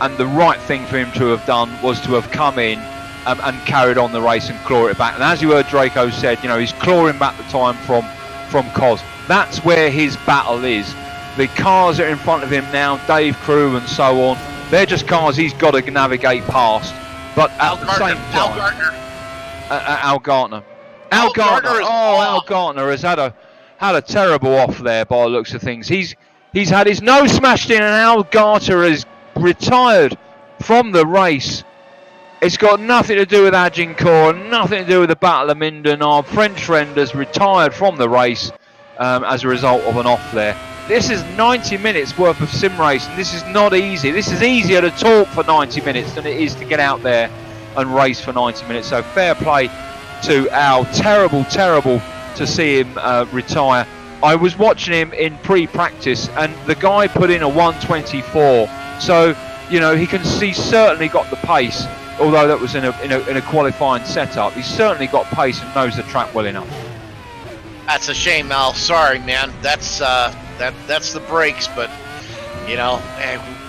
and the right thing for him to have done was to have come in and carried on the race and claw it back. And as you heard Draco said, you know, he's clawing back the time from Cos. That's where his battle is. The cars that are in front of him now, Dave Crew and so on, they're just cars he's got to navigate past. But at the same time, Al Gardner. Al Gardner has had a terrible off there by the looks of things. He's had his nose smashed in, and Al Gardner has retired from the race. It's got nothing to do with Agincourt, nothing to do with the Battle of Minden. Our French friend has retired from the race as a result of an off there. This is 90 minutes worth of sim racing. This is not easy. This is easier to talk for 90 minutes than it is to get out there and race for 90 minutes. So fair play to Al. Terrible to see him retire. I was watching him in pre-practice, and the guy put in a 1:24. So, you know, he's certainly got the pace. Although that was in a qualifying setup, he's certainly got pace and knows the track well enough. That's a shame, Al. Sorry, man. That's the brakes, but you know,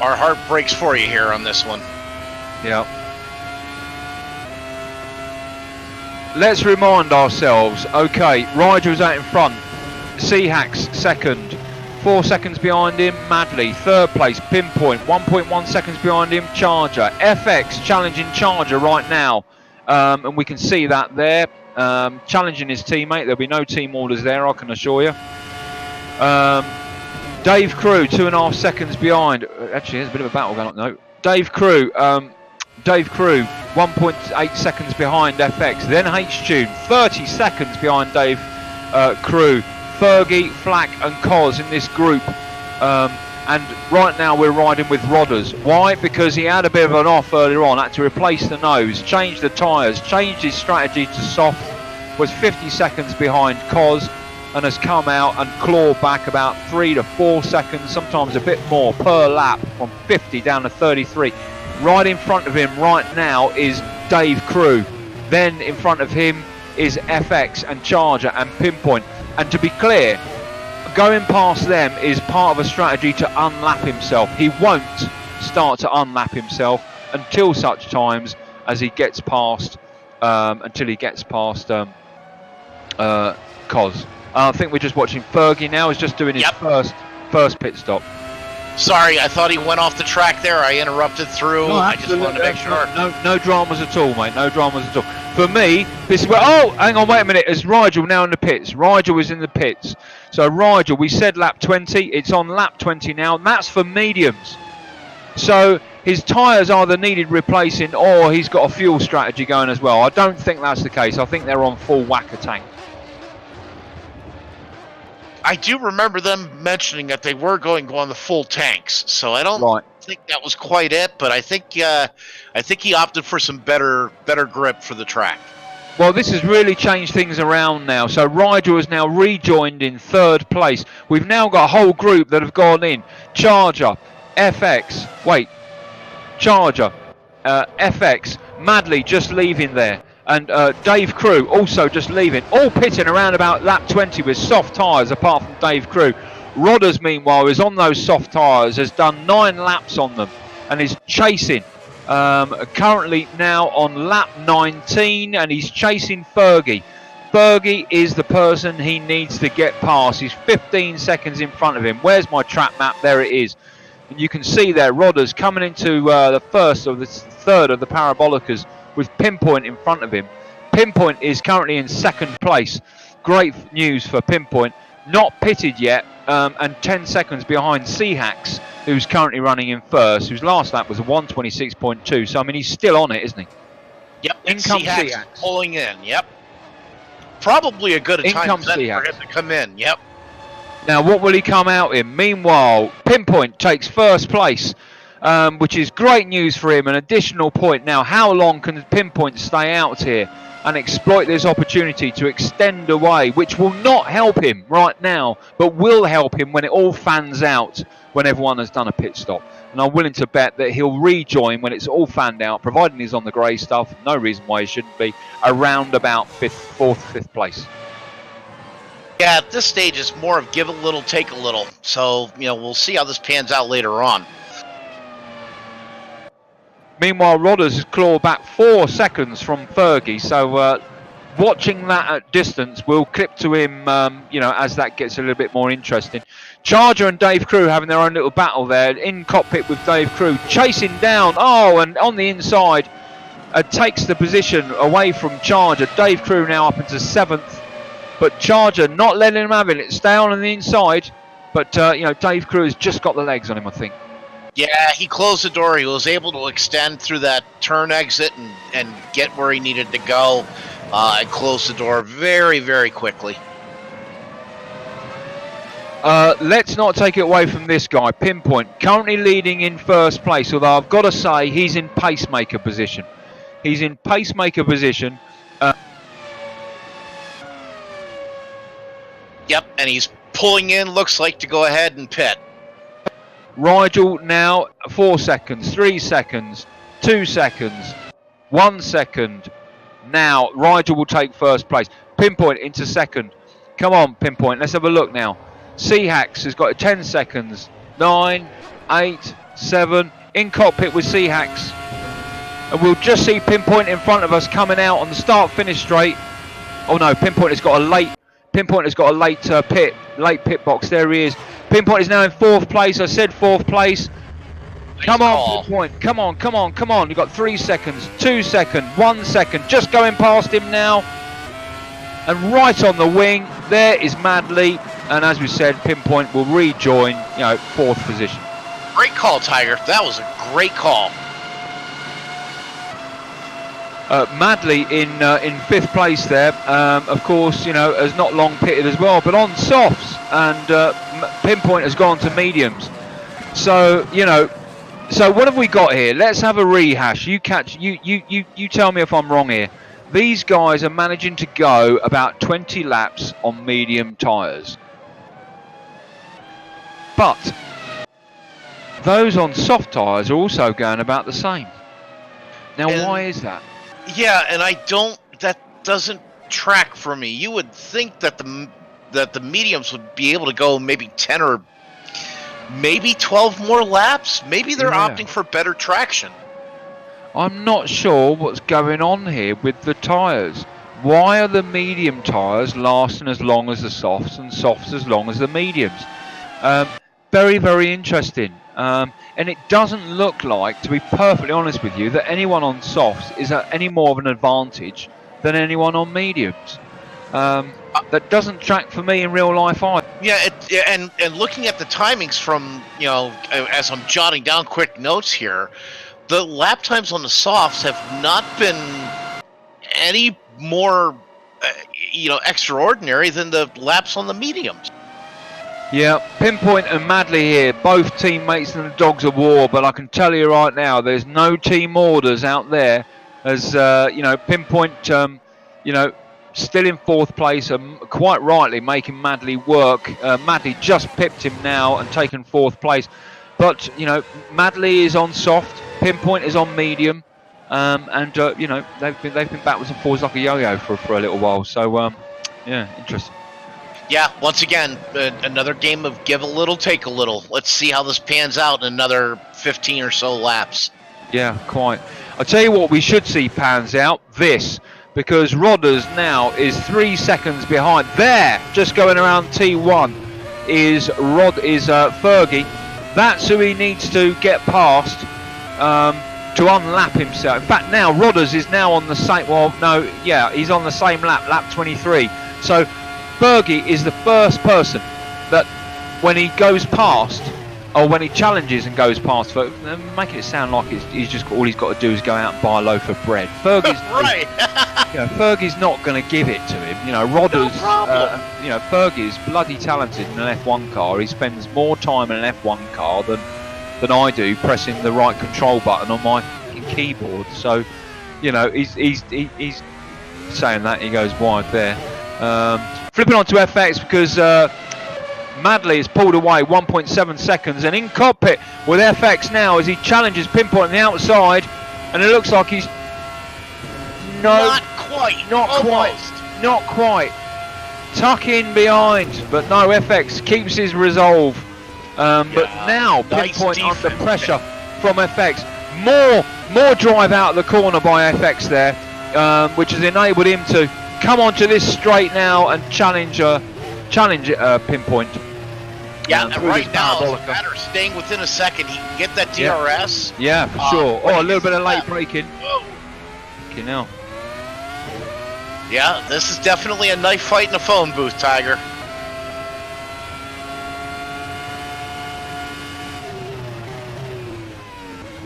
our heart breaks for you here on this one. Yeah. Let's remind ourselves. Okay, Rigel's out in front. Seahacks second. 4 seconds behind him, Madley. Third place, Pinpoint. 1.1 seconds behind him, Charger. FX challenging Charger right now. And we can see that there. Challenging his teammate. There'll be no team orders there, I can assure you. Dave Crew, 2.5 seconds behind. Actually, there's a bit of a battle going on. No. Dave Crew, 1.8 seconds behind FX. Then H-Tune, 30 seconds behind Dave Crew. Fergie, Flack and Cos in this group, and right now we're riding with Rodders. Why? Because he had a bit of an off earlier on, had to replace the nose, change the tyres, changed his strategy to soft, was 50 seconds behind Cos, and has come out and clawed back about 3 to 4 seconds, sometimes a bit more per lap, from 50 down to 33. Right in front of him right now is Dave Crew. Then in front of him is FX and Charger and Pinpoint. And to be clear, going past them is part of a strategy to unlap himself. He won't start to unlap himself until such times as he gets past, Cos. I think we're just watching Fergie now. He's just doing his first pit stop. Sorry, I thought he went off the track there. I interrupted through. No, I just wanted to make sure. No dramas at all, mate. No dramas at all. For me, this is where... Oh, hang on, wait a minute. It's Rigel now in the pits. Rigel was in the pits. So Rigel, we said lap 20. It's on lap 20 now. And that's for mediums. So his tyres either needed replacing or he's got a fuel strategy going as well. I don't think that's the case. I think they're on full whacker tank. I do remember them mentioning that they were going to go on the full tanks, so I don't think that was quite it. But I think he opted for some better grip for the track. Well, this has really changed things around now. So Rigel has now rejoined in third place. We've now got a whole group that have gone in. Charger, FX, Charger, FX, Madley just leaving there. And Dave Crew also just leaving. All pitting around about lap 20 with soft tyres apart from Dave Crew. Rodders, meanwhile, is on those soft tyres, has done 9 laps on them and is chasing. Currently now on lap 19 and he's chasing Fergie. Fergie is the person he needs to get past. He's 15 seconds in front of him. Where's my track map? There it is. And you can see there Rodders coming into the first or the third of the Parabolicas with Pinpoint in front of him. Pinpoint is currently in second place. Great news for Pinpoint. Not pitted yet, and 10 seconds behind Seahacks, who's currently running in first, whose last lap was a 1:26.2. So, I mean, he's still on it, isn't he? Yep, in comes Seahacks pulling in, yep. Probably a good time for him to come in, yep. Now, what will he come out in? Meanwhile, Pinpoint takes first place. Which is great news for him, an additional point. Now, how long can Pinpoint stay out here? and exploit this opportunity to extend away, which will not help him right now, but will help him when it all fans out, when everyone has done a pit stop. And I'm willing to bet that he'll rejoin when it's all fanned out, providing he's on the grey stuff. No reason why he shouldn't be, around about fifth place. Yeah, at this stage, it's more of give a little, take a little. So, we'll see how this pans out later on. Meanwhile, Rodders has clawed back 4 seconds from Fergie. So, watching that at distance, we'll clip to him, as that gets a little bit more interesting. Charger and Dave Crew having their own little battle there. In cockpit with Dave Crew, chasing down. Oh, and on the inside, takes the position away from Charger. Dave Crew now up into 7th. But Charger not letting him have it. Stay on the inside. But, Dave Crew has just got the legs on him, I think. Yeah, he closed the door. He was able to extend through that turn exit and get where he needed to go and close the door very, very quickly. Let's not take it away from this guy, Pinpoint, currently leading in first place, although I've got to say he's in pacemaker position. He's in pacemaker position. Yep, and he's pulling in, looks like, to go ahead and pit. Rigel now 4 seconds, 3 seconds, 2 seconds, 1 second. Now Rigel will take first place. Pinpoint into second. Come on, Pinpoint, let's have a look now. Seahax has got 10 seconds. 9, 8, 7. In cockpit with Seahax. And we'll just see Pinpoint in front of us coming out on the start-finish straight. Oh no, Pinpoint has got a late pit box. There he is. Pinpoint is now in 4th place. I said 4th place. Come on, Pinpoint. Come on. You've got 3 seconds, 2 seconds, 1 second. Just going past him now. And right on the wing, there is Madley. And as we said, Pinpoint will rejoin, 4th position. Great call, Tiger. That was a great call. Madley in 5th place there, of course, has not long pitted as well, but on softs, and Pinpoint has gone to mediums. So, so what have we got here? Let's have a rehash. You tell me if I'm wrong here. These guys are managing to go about 20 laps on medium tyres. But those on soft tyres are also going about the same. Now, why is that? Yeah, and that doesn't track for me. You would think that the mediums would be able to go maybe 10 or maybe 12 more laps. Maybe they're opting for better traction. I'm not sure what's going on here with the tyres. Why are the medium tyres lasting as long as the softs and softs as long as the mediums? Very, very interesting. And it doesn't look like, to be perfectly honest with you, that anyone on softs is at any more of an advantage than anyone on mediums. That doesn't track for me in real life either. Yeah, and looking at the timings from, as I'm jotting down quick notes here, the lap times on the softs have not been any more, extraordinary than the laps on the mediums. Yeah, Pinpoint and Madley here, both teammates in the Dogs of War, but I can tell you right now, there's no team orders out there as, Pinpoint, still in 4th place, quite rightly making Madley work. Madley just pipped him now and taken 4th place. But, Madley is on soft, Pinpoint is on medium, and, they've been backwards and forwards like a yo-yo for a little while. So, interesting. Yeah, once again, another game of give a little, take a little. Let's see how this pans out in another 15 or so laps. Yeah, quite. I'll tell you what we should see pans out, this, because Rodders now is 3 seconds behind. There, just going around T1, is Fergie. That's who he needs to get past to unlap himself. In fact, now Rodders is now on the same, he's on the same lap 23. So Fergie is the first person that when he goes past, or when he challenges and goes past, making it sound like he's just all he's got to do is go out and buy a loaf of bread. Fergie's right. Fergie's not going to give it to him. Rodders. No Fergie's bloody talented in an F1 car. He spends more time in an F1 car than I do pressing the right control button on my keyboard. So, he's saying that, he goes wide there. Flipping on to FX because Madley is pulled away 1.7 seconds, and in cockpit with FX now as he challenges Pinpoint on the outside, and it looks like he's not quite tuck in behind, but no, FX keeps his resolve. But now Pinpoint under pressure from FX, more drive out of the corner by FX there, which has enabled him to come onto this straight now and challenge Pinpoint. Yeah, and right now, it's a matter of staying within a second. He can get that DRS. Yeah, for sure. Oh, a little bit of late braking. Okay, now. Yeah, this is definitely a knife fight in a phone booth, Tiger.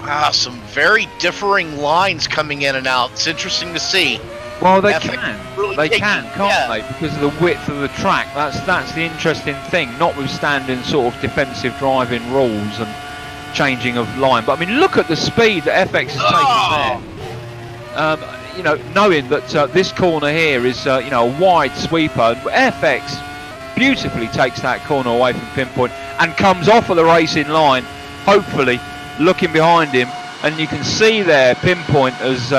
Wow, some very differing lines coming in and out. It's interesting to see. Well, they can, can't they? Because of the width of the track. That's the interesting thing, notwithstanding sort of defensive driving rules and changing of line. But I mean, look at the speed that FX has taken there. You know, knowing that this corner here is you know, a wide sweeper, FX beautifully takes that corner away from Pinpoint and comes off of the racing line, hopefully looking behind him, and you can see there Pinpoint has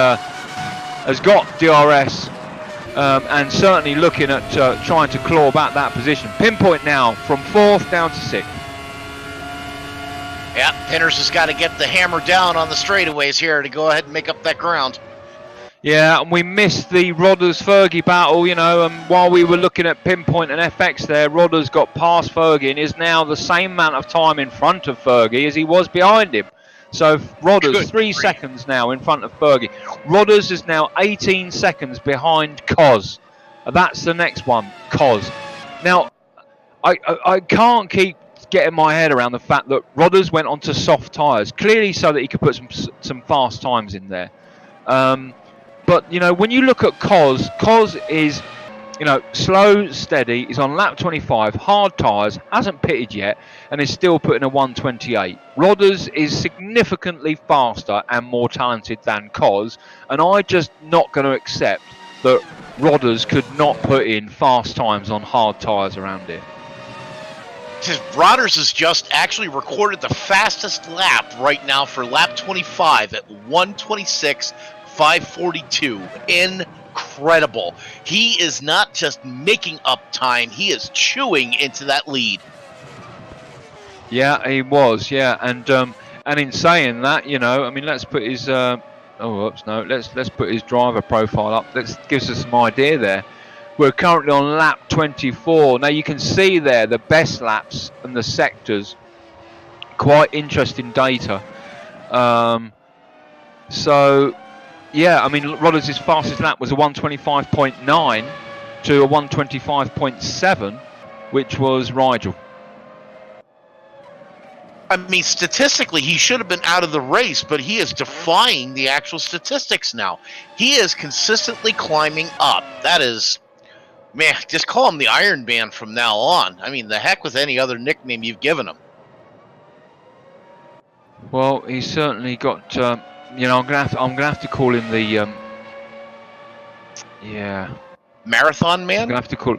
got DRS and certainly looking at trying to claw back that position. Pinpoint now from 4th down to 6th. Yeah, Pinners has got to get the hammer down on the straightaways here to go ahead and make up that ground. Yeah, and we missed the Rodders-Fergie battle, you know, while we were looking at Pinpoint and FX there, Rodders got past Fergie and is now the same amount of time in front of Fergie as he was behind him. So Rodders, 3 seconds now in front of Fergie. Rodders is now 18 seconds behind Cos. That's the next one, Cos. Now, I can't keep getting my head around the fact that Rodders went onto soft tyres, clearly so that he could put some fast times in there. But, you know, when you look at Cos is, you know, slow, steady, he's on lap 25, hard tyres, hasn't pitted yet, and is still putting a 128. Rodders is significantly faster and more talented than Cos, and I'm just not going to accept that Rodders could not put in fast times on hard tyres around here. Rodders has just actually recorded the fastest lap right now for lap 25 at 1:26.542. Incredible. He is not just making up time, he is chewing into that lead. Yeah, he was, yeah, and in saying that, you know, I mean, let's put his let's put his driver profile up. That gives us some idea there. We're currently on lap 24. Now you can see there the best laps and the sectors. Quite interesting data. So yeah, I mean, Rodders' fastest lap was a 125.9 to a 125.7, which was Rigel. I mean, statistically, he should have been out of the race, but he is defying the actual statistics now. He is consistently climbing up. That is, man, just call him the Iron Man from now on. I mean, the heck with any other nickname you've given him. Well, he's certainly got. You know, I'm gonna have to call him the Marathon Man. I'm gonna have to call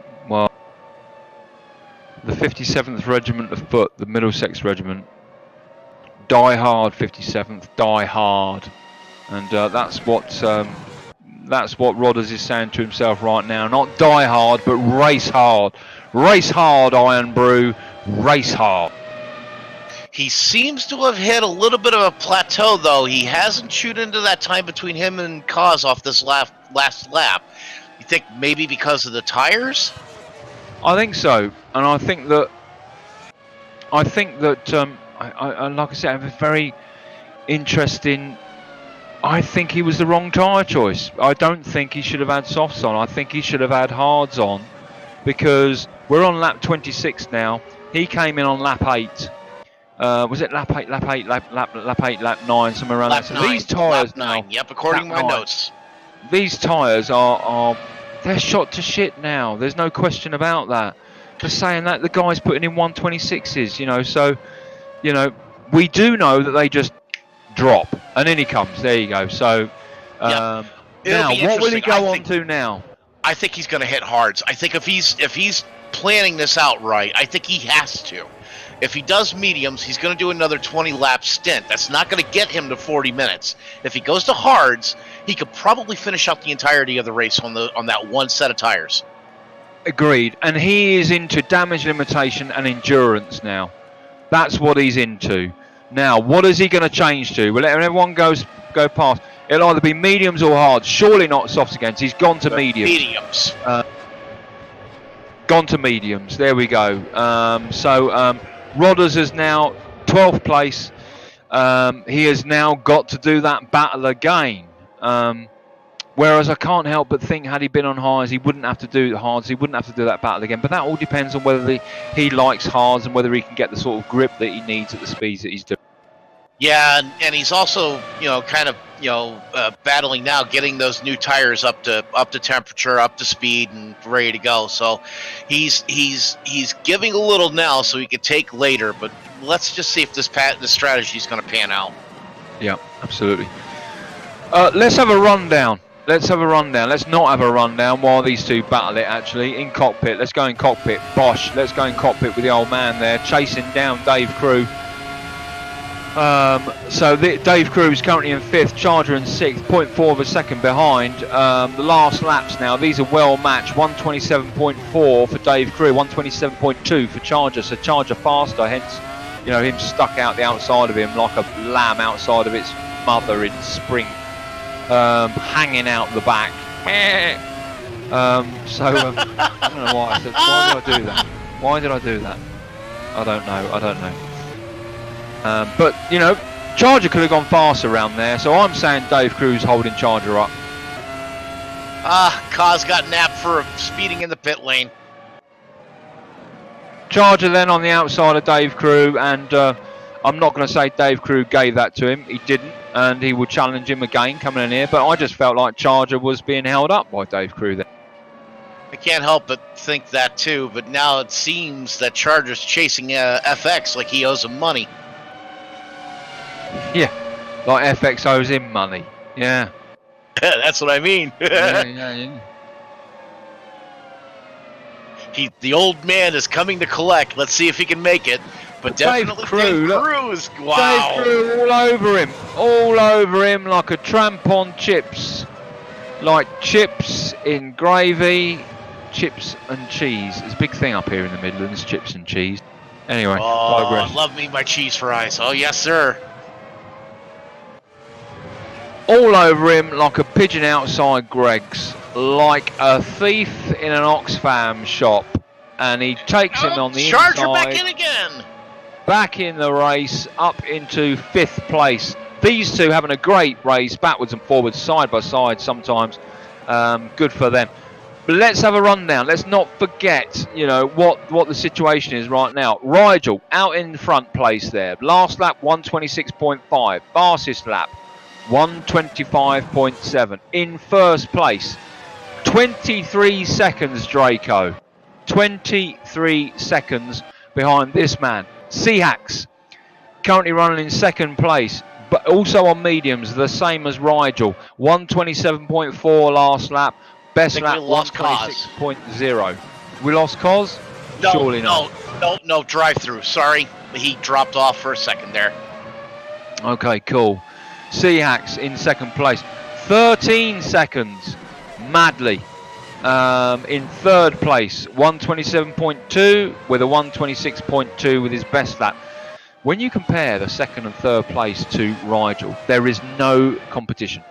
the 57th Regiment of Foot, the Middlesex Regiment. Die hard, 57th, die hard, and that's what Rodders is saying to himself right now. Not die hard, but race hard. Race hard, Iron Brew. Race hard. He seems to have hit a little bit of a plateau, though. He hasn't chewed into that time between him and Cos off this last lap. You think maybe because of the tires? I think so, and I think that like I said, a very interesting. I think he was the wrong tyre choice. I don't think he should have had softs on. I think he should have had hards on, because we're on lap 26 now. He came in on lap 8. Was it lap 8, lap 8, lap 8, lap 9, somewhere around lap that? So 9, these tyres lap 9. Yep, according to my notes. These tyres are they're shot to shit now. There's no question about that. Just saying that, the guy's putting in 126s, you know, so, you know, we do know that they just drop, and in he comes. There you go. So, Now, be what will he interesting. go on to now? I think he's going to hit hards. I think if he's planning this out right, I think he has to. If he does mediums, he's going to do another 20-lap stint. That's not going to get him to 40 minutes. If he goes to hards, he could probably finish out the entirety of the race on that one set of tires. Agreed. And he is into damage limitation and endurance now. That's what he's into. Now, what is he going to change to? We'll let everyone go past. It'll either be mediums or hards. Surely not softs again. He's gone to mediums. Mediums. Gone to mediums. There we go. Rodders is now 12th place. He has now got to do that battle again. Whereas I can't help but think, had he been on hards, he wouldn't have to do the hards. He wouldn't have to do that battle again. But that all depends on whether he likes hards and whether he can get the sort of grip that he needs at the speeds that he's doing. Yeah, and he's also, battling now, getting those new tires up to temperature, up to speed, and ready to go. So he's giving a little now, so he can take later. But let's just see if this strategy is going to pan out. Yeah, absolutely. Let's have a rundown. Let's not have a rundown while these two battle it. Actually, in cockpit. Let's go in cockpit. Bosch. Let's go in cockpit with the old man there, chasing down Dave Crew. Dave Crew is currently in 5th, Charger in 6th, 0.4 of a second behind. The last laps now, these are well matched. 127.4 for Dave Crew, 127.2 for Charger. So Charger faster, hence, him stuck out the outside of him like a lamb outside of its mother in spring, hanging out the back. I don't know why I said. Why did I do that? Why did I do that? I don't know. But Charger could have gone faster around there, so I'm saying Dave Crew's holding Charger up. Kaz got napped for speeding in the pit lane. Charger then on the outside of Dave Crew, and I'm not going to say Dave Crew gave that to him. He didn't, and he will challenge him again coming in here. But I just felt like Charger was being held up by Dave Crew there. I can't help but think that too. But now it seems that Charger's chasing FX like he owes him money. Yeah, like FX owes him money. Yeah. That's what I mean. yeah. The old man is coming to collect. Let's see if he can make it. But definitely Dave Crew is, wow. Dave Crew all over him like a tramp on chips. Like chips in gravy, chips and cheese. It's a big thing up here in the Midlands, chips and cheese. Anyway, digress. Love me my cheese fries. Oh, yes, sir. All over him like a pigeon outside Greg's, like a thief in an Oxfam shop, and he takes him on the Charger inside. back in again. Back in the race, up into 5th place. These two having a great race, backwards and forwards, side by side sometimes. Good for them. But let's have a rundown. Let's not forget, what the situation is right now. Rigel out in front place there. Last lap 126.5. Fastest lap 125.7. In first place, 23 seconds, Draco. 23 seconds behind this man. Seahacks currently running in second place, but also on mediums, the same as Rigel. 127.4 last lap. Best lap 126.0. We lost Cos? No, surely not. No, drive through. Sorry, he dropped off for a second there. Okay, cool. Seahacks in second place, 13 seconds. Madly in third place, 127.2 with a 126.2 with his best lap. When you compare the second and third place to Rigel, there is no competition.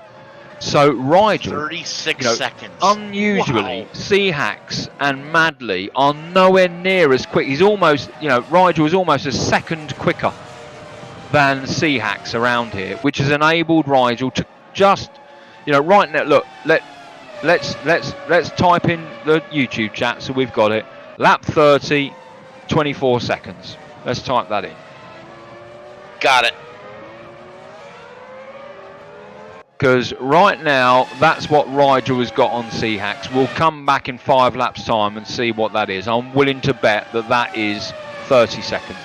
So Rigel, 36 seconds. Unusually, wow. Seahacks and Madly are nowhere near as quick. He's almost, Rigel is almost a second quicker than Seahacks around here, which has enabled Rigel to just, right now. Look, let's type in the YouTube chat so we've got it. Lap 30, 24 seconds. Let's type that in. Got it. Because right now, that's what Rigel has got on Seahacks. We'll come back in 5 laps' time and see what that is. I'm willing to bet that is 30 seconds.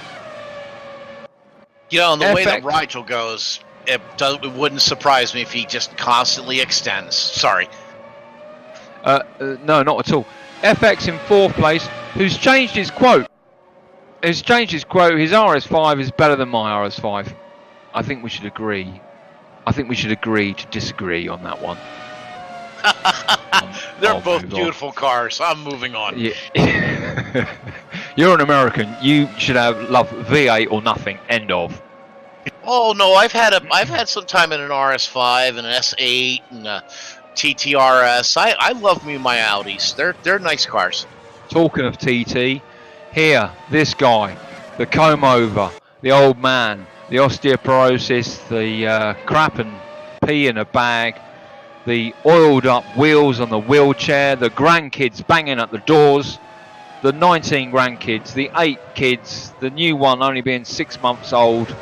And the way that Rigel goes, it wouldn't surprise me if he just constantly extends. Sorry. No, not at all. FX in 4th place, who's changed his quote. His RS5 is better than my RS5. I think we should agree. I think we should agree to disagree on that one. They're both beautiful cars. I'm moving on. Yeah. You're an American. You should love V8 or nothing. End of. Oh no, I've had some time in an RS5 and an S8 and a TTRS. I love me my Audis. They're nice cars. Talking of TT, here, this guy, the comb over, the old man, the osteoporosis, the crap and pee in a bag, the oiled up wheels on the wheelchair, the grandkids banging at the doors, the 19 grandkids, the 8 kids, the new one only being 6 months old.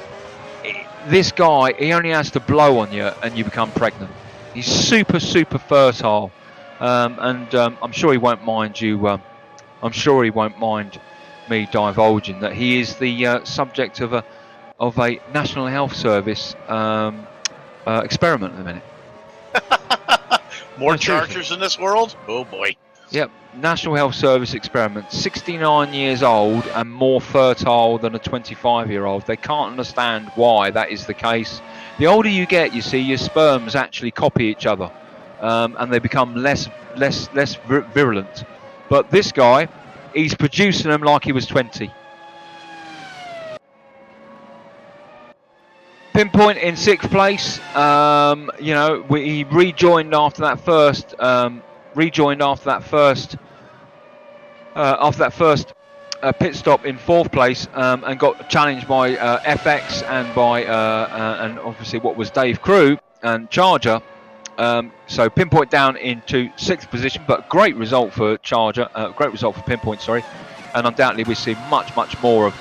This guy, he only has to blow on you and you become pregnant. He's super, super fertile, and I'm sure he won't mind you. I'm sure he won't mind me divulging that he is the subject of a National Health Service experiment at the minute. More chargers in this world? Oh boy. Yep, National Health Service experiment. 69 years old and more fertile than a 25-year-old. They can't understand why that is the case. The older you get, you see, your sperms actually copy each other, and they become less virulent. But this guy, he's producing them like he was 20. Pinpoint in 6th place. You know, he rejoined after that first. After that first pit stop in 4th place, and got challenged by FX and by and obviously what was Dave Crew and Charger. So Pinpoint down into 6th position, but great result for Charger. Great result for Pinpoint, sorry. And undoubtedly we see much more of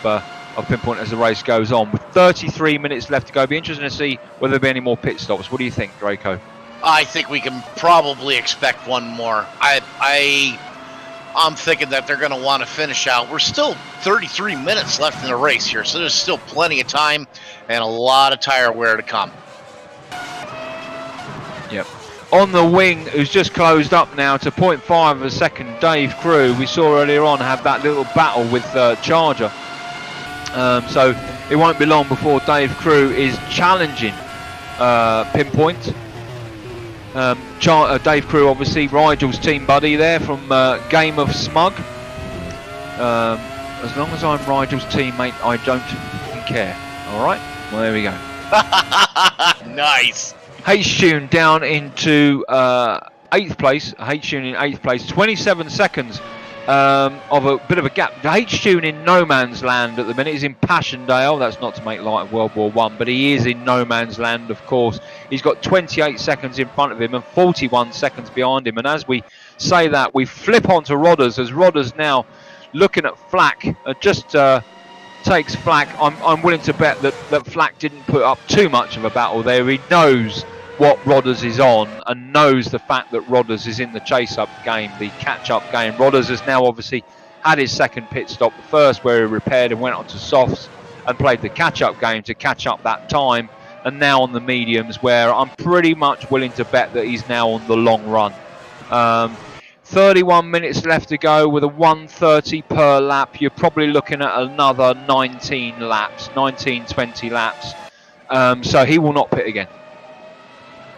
Pinpoint as the race goes on. With 33 minutes left to go, be interesting to see whether there'll be any more pit stops. What do you think, Draco? I think we can probably expect one more. I'm thinking that they're going to want to finish out. We're still 33 minutes left in the race here, so there's still plenty of time and a lot of tire wear to come. Yep. On the wing, who's just closed up now to 0.5 of a second, Dave Crew. We saw earlier on have that little battle with Charger. So it won't be long before Dave Crew is challenging Pinpoint. Dave Crew, obviously, Rigel's team buddy there from Game of Smug. As long as I'm Rigel's teammate, I don't care. All right? Well, there we go. Nice. H-Tune down into 8th place. H-Tune in 8th place. 27 seconds of a bit of a gap. H-Tune in no man's land at the minute. He's in Passchendaele. That's not to make light of World War I, but he is in no man's land, of course. He's got 28 seconds in front of him and 41 seconds behind him. And as we say that, we flip onto Rodders, as Rodders now looking at Flack. Just takes Flack. I'm willing to bet that Flack didn't put up too much of a battle there. He knows what Rodders is on and knows the fact that Rodders is in the chase-up game, the catch-up game. Rodders has now obviously had his second pit stop, the first where he repaired and went onto softs and played the catch-up game to catch up that time, and now on the mediums, where I'm pretty much willing to bet that he's now on the long run. 31 minutes left to go with a 1:30 per lap. You're probably looking at another 19 laps, 20 laps. So he will not pit again.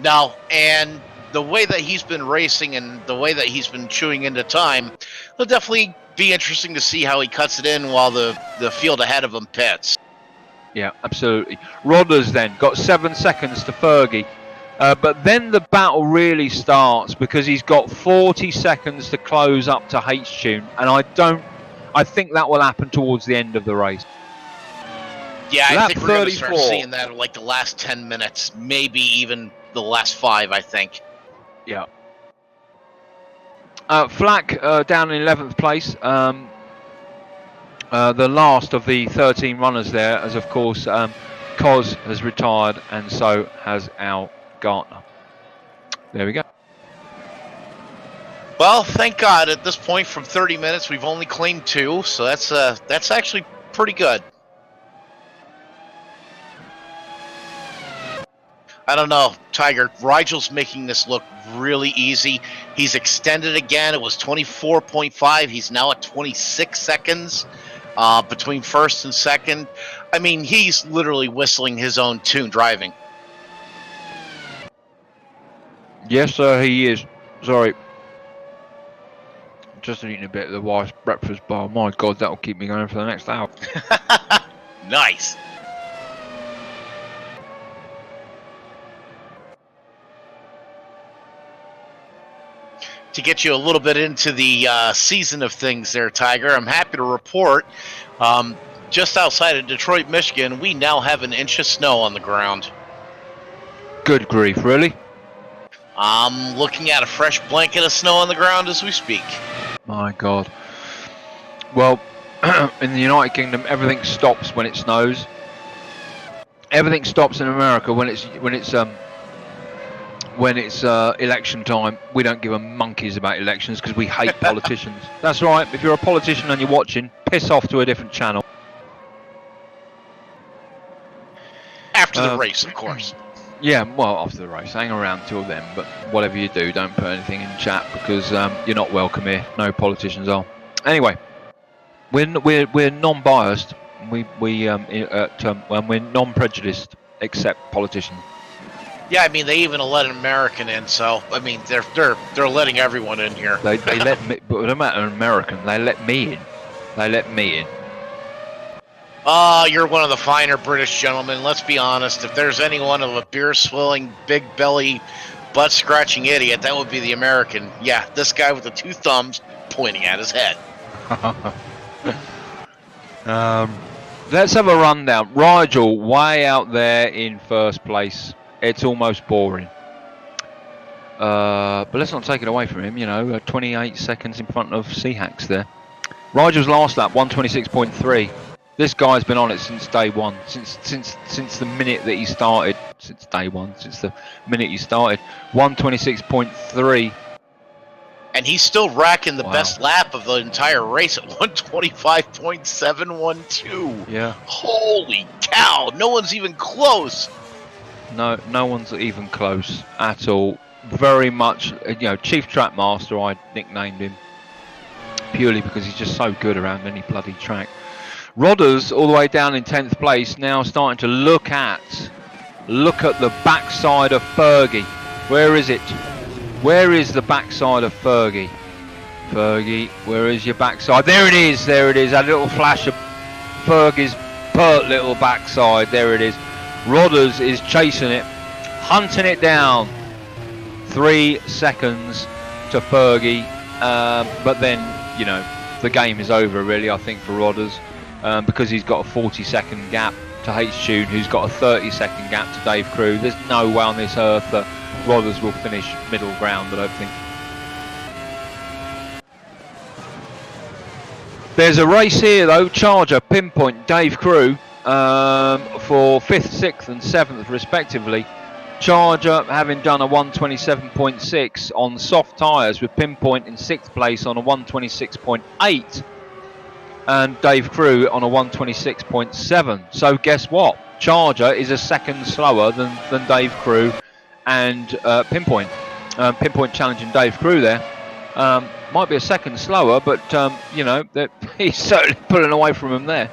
No, and the way that he's been racing and the way that he's been chewing into time, it'll definitely be interesting to see how he cuts it in while the field ahead of him pits. Yeah, absolutely. Rodders then got 7 seconds to Fergie. But then the battle really starts because he's got 40 seconds to close up to H-Tune. And I think that will happen towards the end of the race. Yeah, I think we're going to start seeing that in like the last 10 minutes, maybe even the last 5, I think. Yeah. Flack down in 11th place. The last of the 13 runners there, as of course Cos has retired and so has Al Gartner. There we go. Well, thank God at this point from 30 minutes we've only claimed 2, so that's actually pretty good. I don't know, Tiger. Rigel's making this look really easy. He's extended again. It was 24.5. He's now at 26 seconds between first and second. I mean, he's literally whistling his own tune driving. Yes, sir, he is. Sorry. Just eating a bit of the wife's breakfast bar. My God, that'll keep me going for the next hour. Nice. To get you a little bit into the season of things there, Tiger, I'm happy to report just outside of Detroit, Michigan, we now have an inch of snow on the ground. Good grief, really? I'm looking at a fresh blanket of snow on the ground as we speak. My God. Well, in the United Kingdom, everything stops when it snows. Everything stops in America when it's election time. We don't give a monkeys about elections because we hate politicians. That's right. If you're a politician and you're watching, piss off to a different channel. After the race, of course. Yeah, well, after the race. Hang around till then, but whatever you do, don't put anything in chat because you're not welcome here. No politicians are. Anyway, we're non-biased. We're non-prejudiced, except politicians. Yeah, I mean they even let an American in, so I mean they're letting everyone in here. They let me, but no matter an American, they let me in. They let me in. You're one of the finer British gentlemen. Let's be honest. If there's anyone of a beer-swilling, big belly, butt-scratching idiot, that would be the American. Yeah, this guy with the two thumbs pointing at his head. Let's have a rundown. Rigel way out there in first place. It's almost boring. But let's not take it away from him. You know, 28 seconds in front of Seahacks there. Rigel's last lap, 126.3. This guy's been on it since day one, since the minute that he started. Since day one, since the minute he started, 126.3. And he's still racking the best lap of the entire race at 125.712. Yeah. Holy cow! No one's even close. No one's even close at all. Very much, you know, Chief Track Master. I nicknamed him purely because he's just so good around any bloody track. Rodders all the way down in 10th place, now starting to look at the backside of Fergie. Where is it? Where is the backside of Fergie? Fergie, where is your backside? There it is, there it is. A little flash of Fergie's pert little backside. There it is. Rodders is chasing it, hunting it down. 3 seconds to Fergie, but then, you know, the game is over really, I think, for Rodders. Because he's got a 40-second gap to H-Tune, who's got a 30-second gap to Dave Crew. There's no way on this earth that Rodders will finish middle ground, I don't think. There's a race here though, Charger, Pinpoint, Dave Crew, for 5th, 6th and 7th respectively. Charger having done a 127.6 on soft tyres, with Pinpoint in 6th place on a 126.8. and Dave Crew on a 126.7. So guess what? Charger is a second slower than Dave Crew and Pinpoint. Pinpoint challenging Dave Crew there. Might be a second slower, but you know, he's certainly pulling away from him there.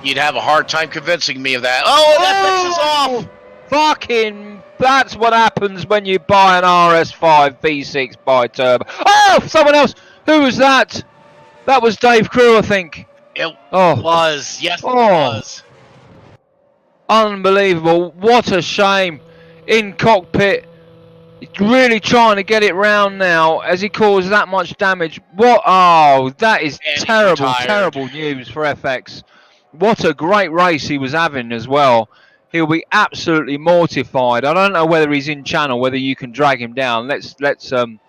You'd have a hard time convincing me of that. Oh, that fixes off! Fucking, that's what happens when you buy an RS5 V6 bi-turbo. Oh, someone else! Who was that? That was Dave Crew, I think. It was. Yes, it was. Unbelievable. What a shame. In cockpit, really trying to get it round now as he caused that much damage. What? Oh, that is terrible news for FX. What a great race he was having as well. He'll be absolutely mortified. I don't know whether he's in channel, whether you can drag him down. Let's find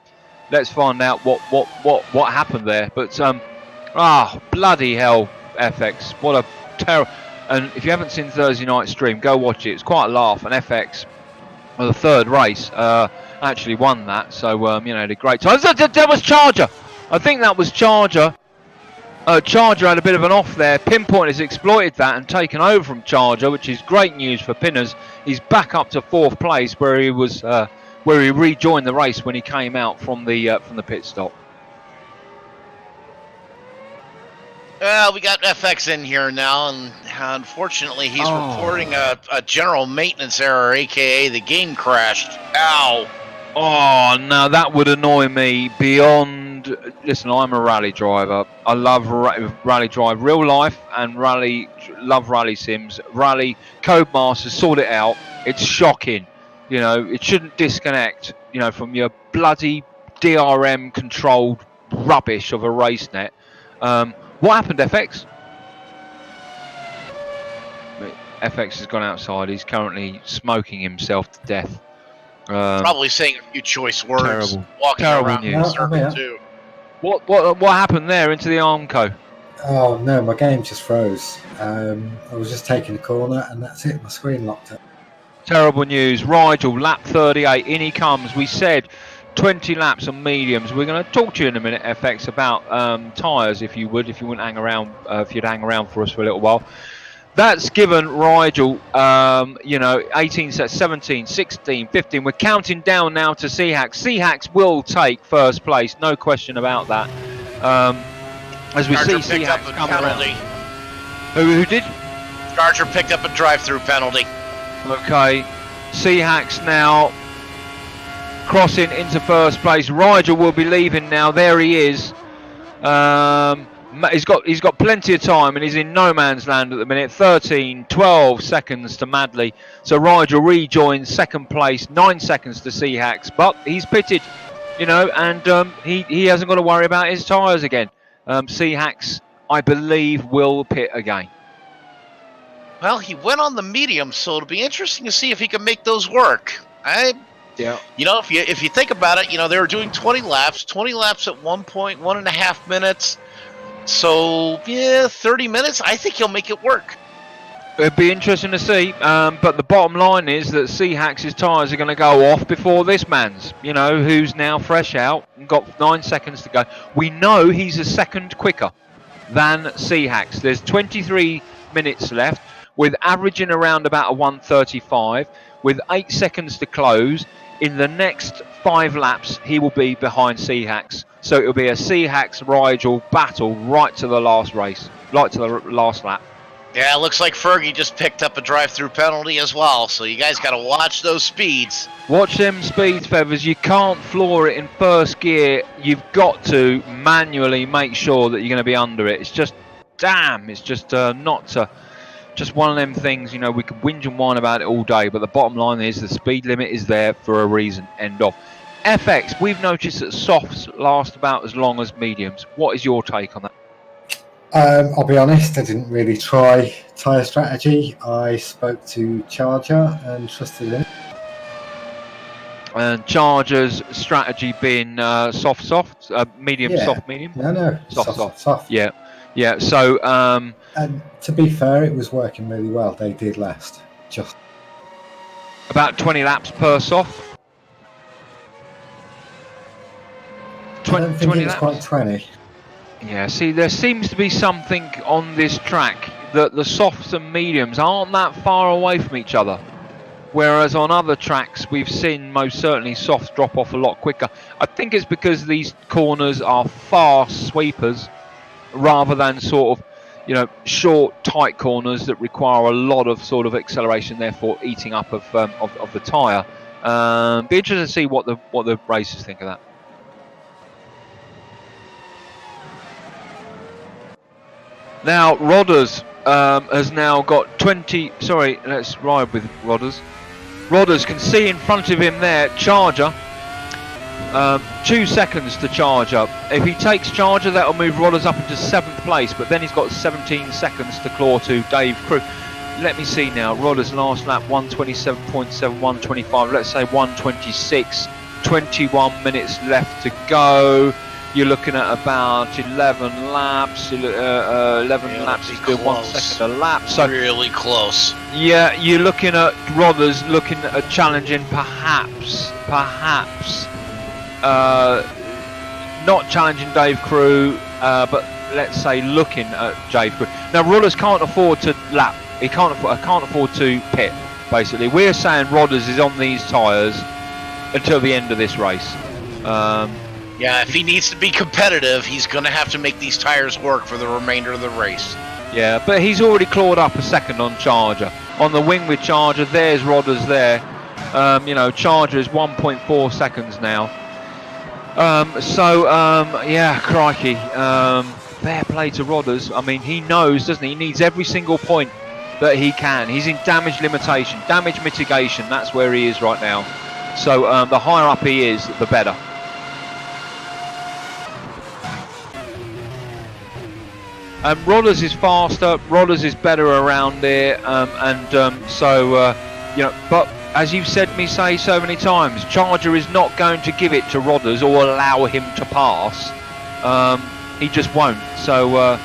out what happened there. But bloody hell, FX! What a terrible. And if you haven't seen Thursday night stream, go watch it. It's quite a laugh. And FX, well, the third race, actually won that. So you know, did great time. That was Charger. I think that was Charger. Charger had a bit of an off there. Pinpoint has exploited that and taken over from Charger, which is great news for Pinners. He's back up to 4th place, where he was, where he rejoined the race when he came out from the pit stop. Well, we got FX in here now, and unfortunately, he's reporting a general maintenance error, aka the game crashed. Ow! Oh, no, that would annoy me beyond. Listen, I'm a rally driver. I love rally drive, real life, and love rally sims. Rally Codemasters sort it out. It's shocking. You know, it shouldn't disconnect. You know, from your bloody DRM controlled rubbish of a race net. What happened, FX? FX has gone outside. He's currently smoking himself to death. Probably saying a few choice words. Terrible. Walking Terrible around news. in a circle too. What happened there into the Armco? Oh no, my game just froze. I was just taking a corner and that's it. My screen locked up. Terrible news. Rigel, lap 38. In he comes. We said 20 laps on mediums. We're going to talk to you in a minute, FX, about tyres, if you'd hang around for us for a little while. That's given Rigel, 18 sets, 17, 16, 15. We're counting down now to Seahax. Seahax will take first place, no question about that. As we see Seahax come around. Who did? Charger picked up a drive-through penalty. Okay, Seahax now crossing into first place. Rigel will be leaving now. There he is. He's got plenty of time and he's in no man's land at the minute. 12 seconds to Madley. So Rigel rejoins second place, 9 seconds to Seahax, but he's pitted, and he hasn't got to worry about his tyres again. Seahax, I believe, will pit again. Well, he went on the medium, so it'll be interesting to see if he can make those work. Yeah. If you think about it, they were doing 20 laps at 1.5 minutes. So, 30 minutes, I think he'll make it work. It'd be interesting to see, but the bottom line is that Seahax's tyres are going to go off before this man's, who's now fresh out and got 9 seconds to go. We know he's a second quicker than Seahax. There's 23 minutes left, with averaging around about a 1:35, with 8 seconds to close. In the next 5 laps, he will be behind Seahax. So it'll be a Seahax-Rigel battle right to the last race, right to the last lap. Yeah, it looks like Fergie just picked up a drive-through penalty as well. So you guys got to watch those speeds. Watch them speeds, Feathers. You can't floor it in first gear. You've got to manually make sure that you're going to be under it. It's just, it's just just one of them things, we could whinge and whine about it all day, but the bottom line is the speed limit is there for a reason. End of. FX, we've noticed that softs last about as long as mediums. What is your take on that? I'll be honest, I didn't really try tyre strategy. I spoke to Charger and trusted him. And Charger's strategy being soft, medium, yeah. soft, medium? No, soft. Yeah, so... and to be fair, it was working really well. They did last. Just about 20 laps per soft? I don't think it was quite 20. Yeah, see, there seems to be something on this track that the softs and mediums aren't that far away from each other. Whereas on other tracks, we've seen most certainly softs drop off a lot quicker. I think it's because these corners are fast sweepers rather than sort of, short, tight corners that require a lot of sort of acceleration, therefore eating up of the tyre. Be interested to see what the racers think of that. Now, Rodders has now got 20... Sorry, let's ride with Rodders. Rodders can see in front of him there, Charger. 2 seconds to Charger. If he takes Charger, that'll move Rodders up into 7th place, but then he's got 17 seconds to claw to Dave Crew. Let me see now. Rodders last lap, 127.7, 125. Let's say 126. 21 minutes left to go. You're looking at about 11 laps. 11 laps is doing 1 second a lap. So really close. Yeah, you're looking at Rodders looking at challenging perhaps not challenging Dave Crew, but let's say, looking at Dave Crew. Now, Rodders can't afford to lap. He can't afford to pit. Basically, we're saying Rodders is on these tyres until the end of this race. Yeah, if he needs to be competitive, he's going to have to make these tyres work for the remainder of the race. Yeah, but he's already clawed up a second on Charger. On the wing with Charger, there's Rodders there. You know, Charger is 1.4 seconds now. Yeah, crikey. Fair play to Rodders. I mean, he knows, doesn't he? He needs every single point that he can. He's in damage limitation, damage mitigation. That's where he is right now. So the higher up he is, the better. Rodders is faster. Rodders is better around there, you know. But as you've said me say so many times, Charger is not going to give it to Rodders or allow him to pass. He just won't. So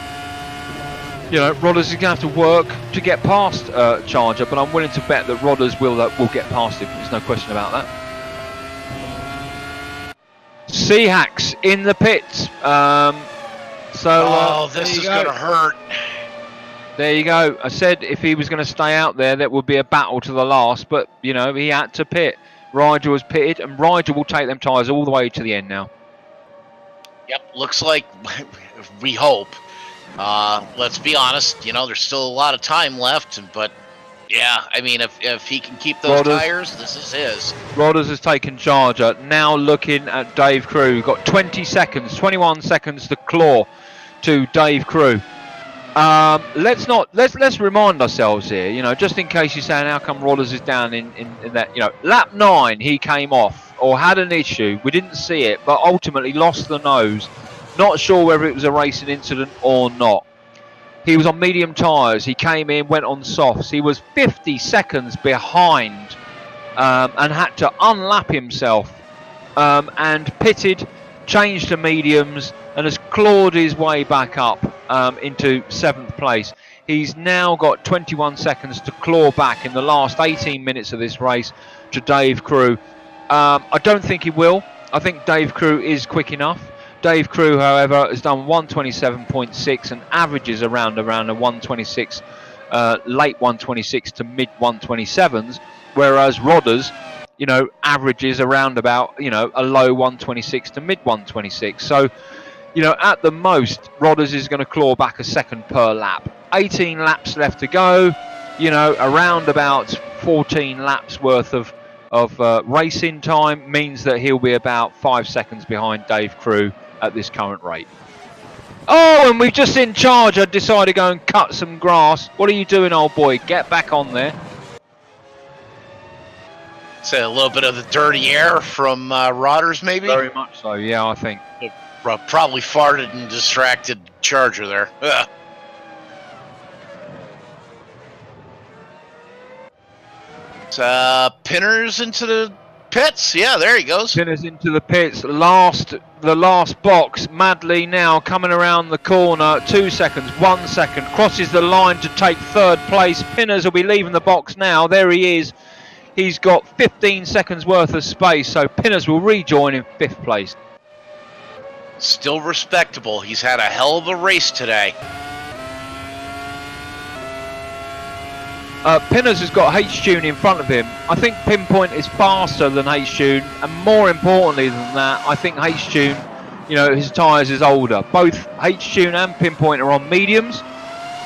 you know, Rodders is going to have to work to get past Charger. But I'm willing to bet that Rodders will get past him. There's no question about that. Seahacks in the pits. This is going to hurt. There you go. I said if he was going to stay out there, that would be a battle to the last. But, you know, he had to pit. Ryder was pitted, and Ryder will take them tyres all the way to the end now. Yep, looks like, we hope. Let's be honest, you know, there's still a lot of time left. But, yeah, I mean, if he can keep those tyres, this is his. Rodders has taken Charger. Now looking at Dave Crew. Got 21 seconds to claw to Dave Crew. Let's remind ourselves here, you know, just in case you're saying how come Rodders is down in that, you know, lap 9 he came off or had an issue. We didn't see it, but ultimately lost the nose. Not sure whether it was a racing incident or not. He was on medium tyres. He came in, went on softs. He was 50 seconds behind and had to unlap himself and pitted, changed to mediums, and has clawed his way back up into 7th place. He's now got 21 seconds to claw back in the last 18 minutes of this race to Dave Crew. I don't think he will. I think Dave Crew is quick enough. Dave Crew, however, has done 127.6 and averages around a 126, late 126 to mid 127s, whereas Rodders, you know, averages around about, you know, a low 126 to mid 126. So, you know, at the most, Rodders is going to claw back a second per lap. 18 laps left to go, you know, around about 14 laps worth of racing time means that he'll be about 5 seconds behind Dave Crew at this current rate. Oh, and we've just seen Charger decide to go and cut some grass. What are you doing, old boy? Get back on there. So a little bit of the dirty air from Rodders, maybe? Very much so, yeah, I think. Probably farted and distracted Charger there. Ugh. Pinners into the pits. Yeah, there he goes. Pinners into the pits. The last box. Madley now coming around the corner. 2 seconds, 1 second. Crosses the line to take 3rd place. Pinners will be leaving the box now. There he is. He's got 15 seconds worth of space, so Pinners will rejoin in 5th place. Still respectable. He's had a hell of a race today. Pinners has got H-Tune in front of him. I think Pinpoint is faster than H-Tune, and more importantly than that, I think H-Tune, you know, his tyres is older. Both H-Tune and Pinpoint are on mediums.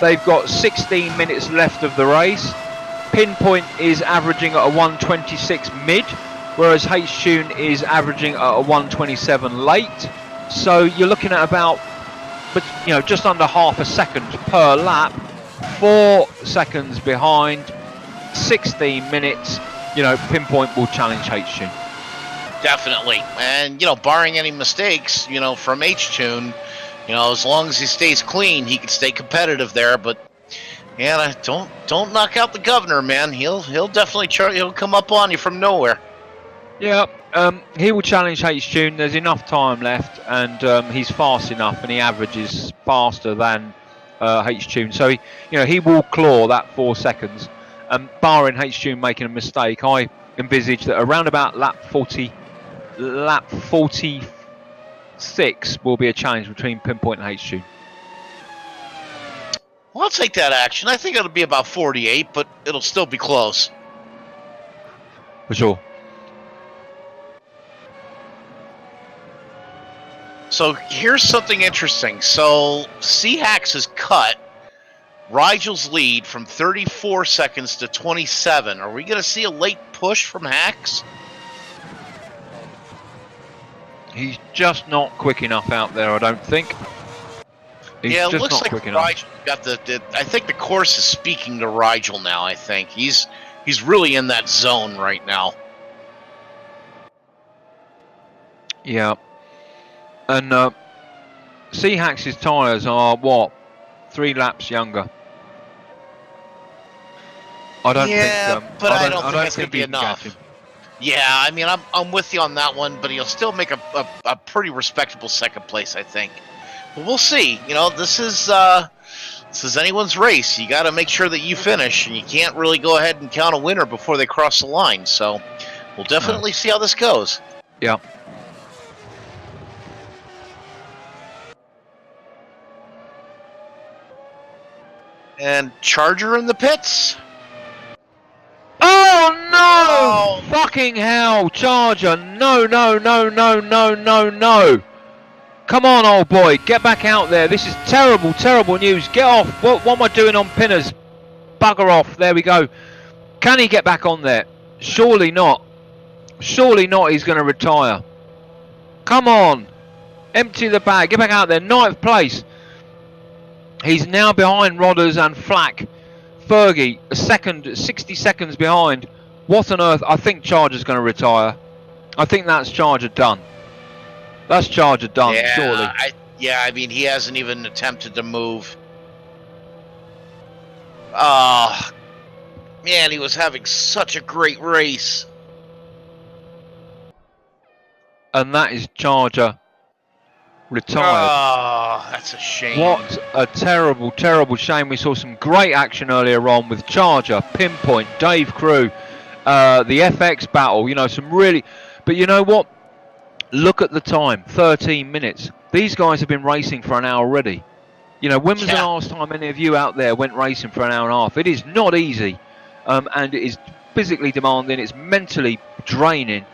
They've got 16 minutes left of the race. Pinpoint is averaging at a 126 mid, whereas H-Tune is averaging at a 127 late. So you're looking at about, you know, just under half a second per lap. 4 seconds behind, 16 minutes, you know, Pinpoint will challenge H-Tune. Definitely. And, you know, barring any mistakes, you know, from H-Tune, you know, as long as he stays clean, he can stay competitive there. But, yeah, don't knock out the governor, man. He'll definitely he'll come up on you from nowhere. Yeah, he will challenge H-Tune. There's enough time left, and he's fast enough, and he averages faster than H-Tune, so he will claw that 4 seconds. Barring H-Tune making a mistake, I envisage that around about lap 46 will be a challenge between Pinpoint and H-Tune. Well, I'll take that action. I think it'll be about 48, but it'll still be close. For sure. So here's something interesting. So C-Hax has cut Rigel's lead from 34 seconds to 27. Are we going to see a late push from Hax? He's just not quick enough out there, I don't think. He's yeah, it just looks not like quick enough. Rigel got the. I think the course is speaking to Rigel now. I think he's really in that zone right now. Yeah. And C-Hax's tyres are, what, 3 laps younger? I don't think... but I don't think that's going to be he can catch enough. him. Yeah, I mean, I'm with you on that one, but he'll still make a pretty respectable second place, I think. But we'll see. You know, this is anyone's race. You got to make sure that you finish, and you can't really go ahead and count a winner before they cross the line. So we'll definitely see how this goes. Yeah. And Charger in the pits. Oh no! Oh. Fucking hell, Charger! No, no, no, no, no, no, no! Come on, old boy, get back out there. This is terrible, terrible news. Get off. What am I doing on pinners? Bugger off. There we go. Can he get back on there? Surely not. Surely not. He's going to retire. Come on. Empty the bag. Get back out there. 9th place. He's now behind Rodders and Flack. Fergie, a second, 60 seconds behind. What on earth? I think Charger's going to retire. I think that's Charger done. That's Charger done, yeah, surely. I mean, he hasn't even attempted to move. Man, he was having such a great race. And that is Charger retired. Oh, that's a shame. What a terrible, terrible shame. We saw some great action earlier on with Charger, Pinpoint, Dave Crew, the FX battle, you know, some really... But you know what? Look at the time, 13 minutes. These guys have been racing for an hour already. You know, when was the last time any of you out there went racing for an hour and a half? It is not easy, and it is physically demanding, it's mentally draining,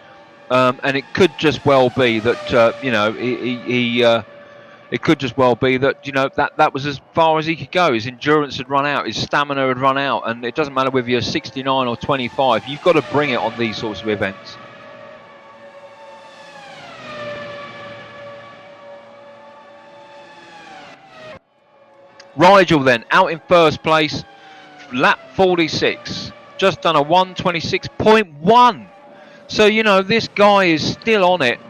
and it could just well be that, you know, it could just well be that, you know, that was as far as he could go. His endurance had run out, his stamina had run out, and it doesn't matter whether you're 69 or 25, you've got to bring it on these sorts of events. Rigel then, out in first place, lap 46, just done a 1:26.1. So, you know, this guy is still on it.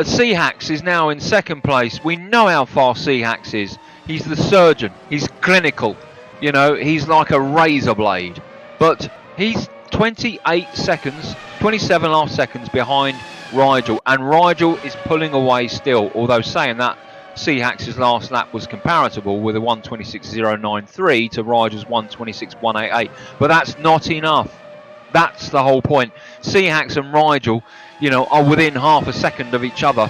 C-Hax is now in second place. We know how fast C-Hax is. He's the surgeon. He's clinical. You know, he's like a razor blade. But he's 28 seconds, 27.5 seconds behind Rigel. And Rigel is pulling away still, although saying that, C-Hax's last lap was comparable with a 1:26.093 to Rigel's 1:26.188, but that's not enough. That's the whole point. C-Hax and Rigel, you know, are within half a second of each other,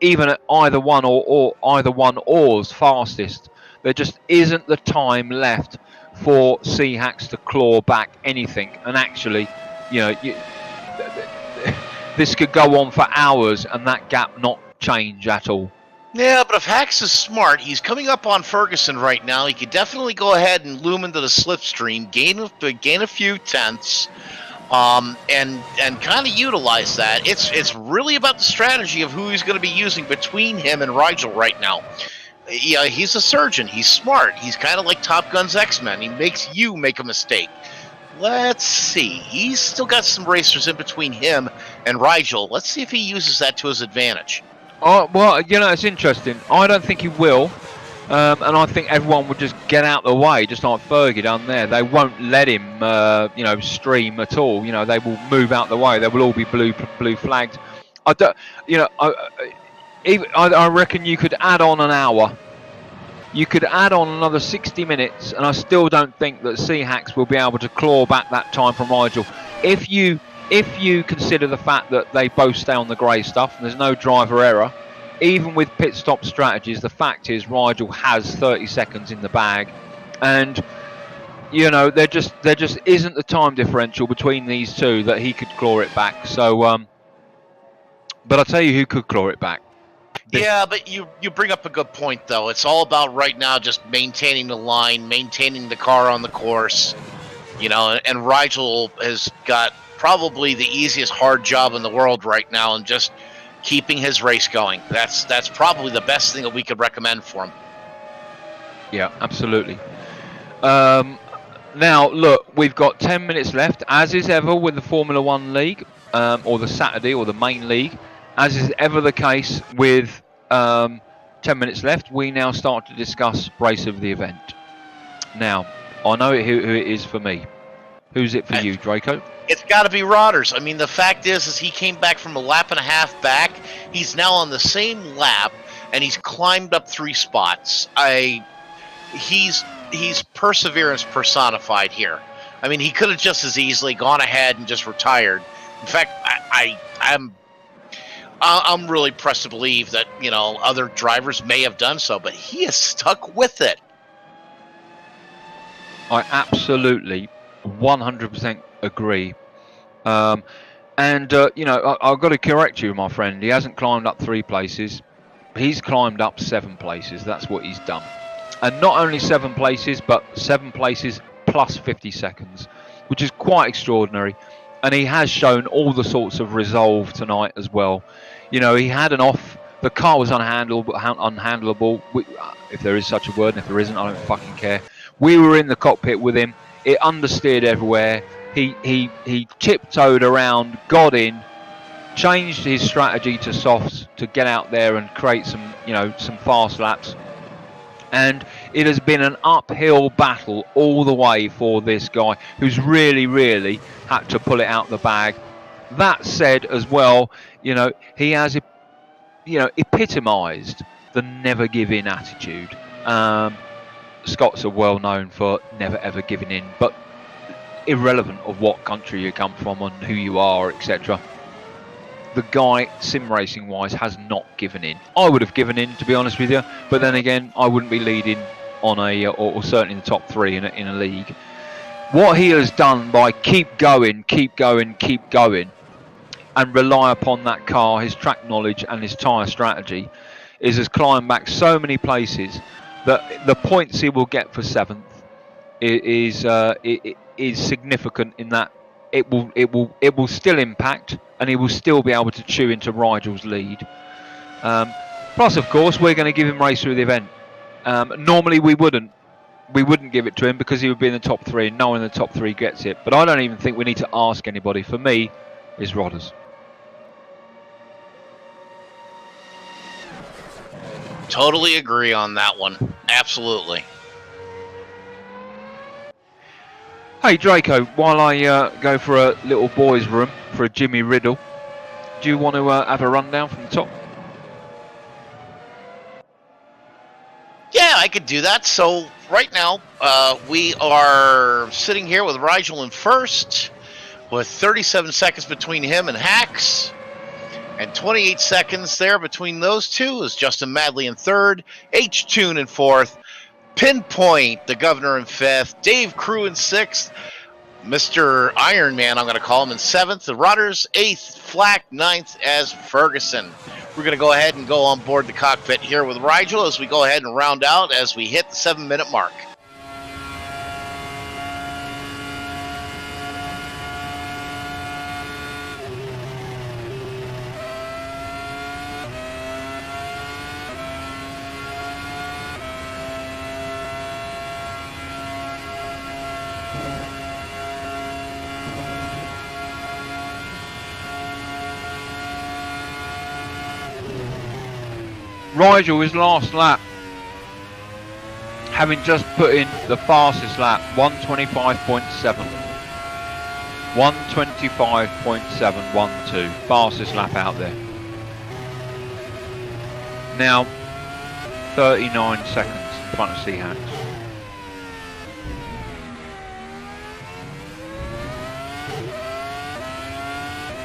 even at either one or either one or's fastest. There just isn't the time left for C-Hax to claw back anything, and actually, you know, this could go on for hours and that gap not change at all. Yeah, but if Hax is smart, he's coming up on Ferguson right now. He could definitely go ahead and loom into the slipstream, gain a few tenths, and kind of utilize that. It's really about the strategy of who he's going to be using between him and Rigel right now. Yeah, he's a surgeon. He's smart. He's kind of like Top Gun's X-Men. He makes you make a mistake. Let's see. He's still got some racers in between him and Rigel. Let's see if he uses that to his advantage. Oh, well, you know, it's interesting. I don't think he will. And I think everyone would just get out the way, just like Fergie down there. They won't let him, you know, stream at all. You know, they will move out the way. They will all be blue flagged. I don't, you know, I reckon you could add on an hour. You could add on another 60 minutes, and I still don't think that C-Hax will be able to claw back that time from Rigel. If you consider the fact that they both stay on the grey stuff and there's no driver error, even with pit stop strategies, the fact is Rigel has 30 seconds in the bag, and you know there just isn't the time differential between these two that he could claw it back. So, but I'll tell you who could claw it back. Yeah, but you bring up a good point, though. It's all about right now just maintaining the line, maintaining the car on the course, you know, and Rigel has got probably the easiest hard job in the world right now, and just keeping his race going. That's probably the best thing that we could recommend for him. Yeah, absolutely. Now, look, we've got 10 minutes left, as is ever with the Formula One League, or the Saturday, or the main league. As is ever the case with 10 minutes left, we now start to discuss race of the event. Now, I know who it is for me. Who's it for you, Draco? It's got to be Rodgers. I mean, the fact is he came back from a lap and a half back. He's now on the same lap, and he's climbed up 3 spots. He's perseverance personified here. I mean, he could have just as easily gone ahead and just retired. In fact, I'm really pressed to believe that, you know, other drivers may have done so, but he has stuck with it. I absolutely 100% agree. You know, I've got to correct you, my friend. He hasn't climbed up 3 places. He's climbed up 7 places. That's what he's done. And not only 7 places, but 7 places plus 50 seconds, which is quite extraordinary. And he has shown all the sorts of resolve tonight as well. You know, he had an off. The car was unhandleable. If there is such a word, and if there isn't, I don't fucking care. We were in the cockpit with him. It understeered everywhere. He tiptoed around, got in, changed his strategy to softs to get out there and create some, you know, some fast laps. And it has been an uphill battle all the way for this guy, who's really had to pull it out the bag. That said, as well, you know, he has, you know, epitomised the never give in attitude. Scots are well known for never ever giving in, but irrelevant of what country you come from and who you are, etc. The guy, sim racing wise, has not given in. I would have given in, to be honest with you, but then again, I wouldn't be leading on a, or certainly in the top 3 in a league. What he has done by keep going, and rely upon that car, his track knowledge and his tyre strategy, has climbed back so many places that the points he will get for 7th is significant in that it will still impact, and he will still be able to chew into Rigel's lead. Plus, of course, we're going to give him race through the event. Normally we wouldn't give it to him because he would be in the top 3, and no one in the top 3 gets it. But I don't even think we need to ask anybody. For me, is Rodders. Totally agree on that one. Absolutely. Hey Draco, while I go for a little boys' room for a Jimmy Riddle, do you want to have a rundown from the top? Yeah, I could do that. So right now, we are sitting here with Rigel in first, with 37 seconds between him and Hacks, and 28 seconds there between those two is Justin Madley in third, H-Tune in fourth, Pinpoint, the governor, in fifth, Dave Crew in sixth, Mr. Iron Man, I'm going to call him, in seventh, the Rodders eighth, Flack ninth as Ferguson. We're going to go ahead and go on board the cockpit here with Rigel as we go ahead and round out as we hit the 7-minute mark. Rigel, his last lap, having just put in the fastest lap, 125.7. 125.712, fastest lap out there. Now, 39 seconds in front of C-Hacks.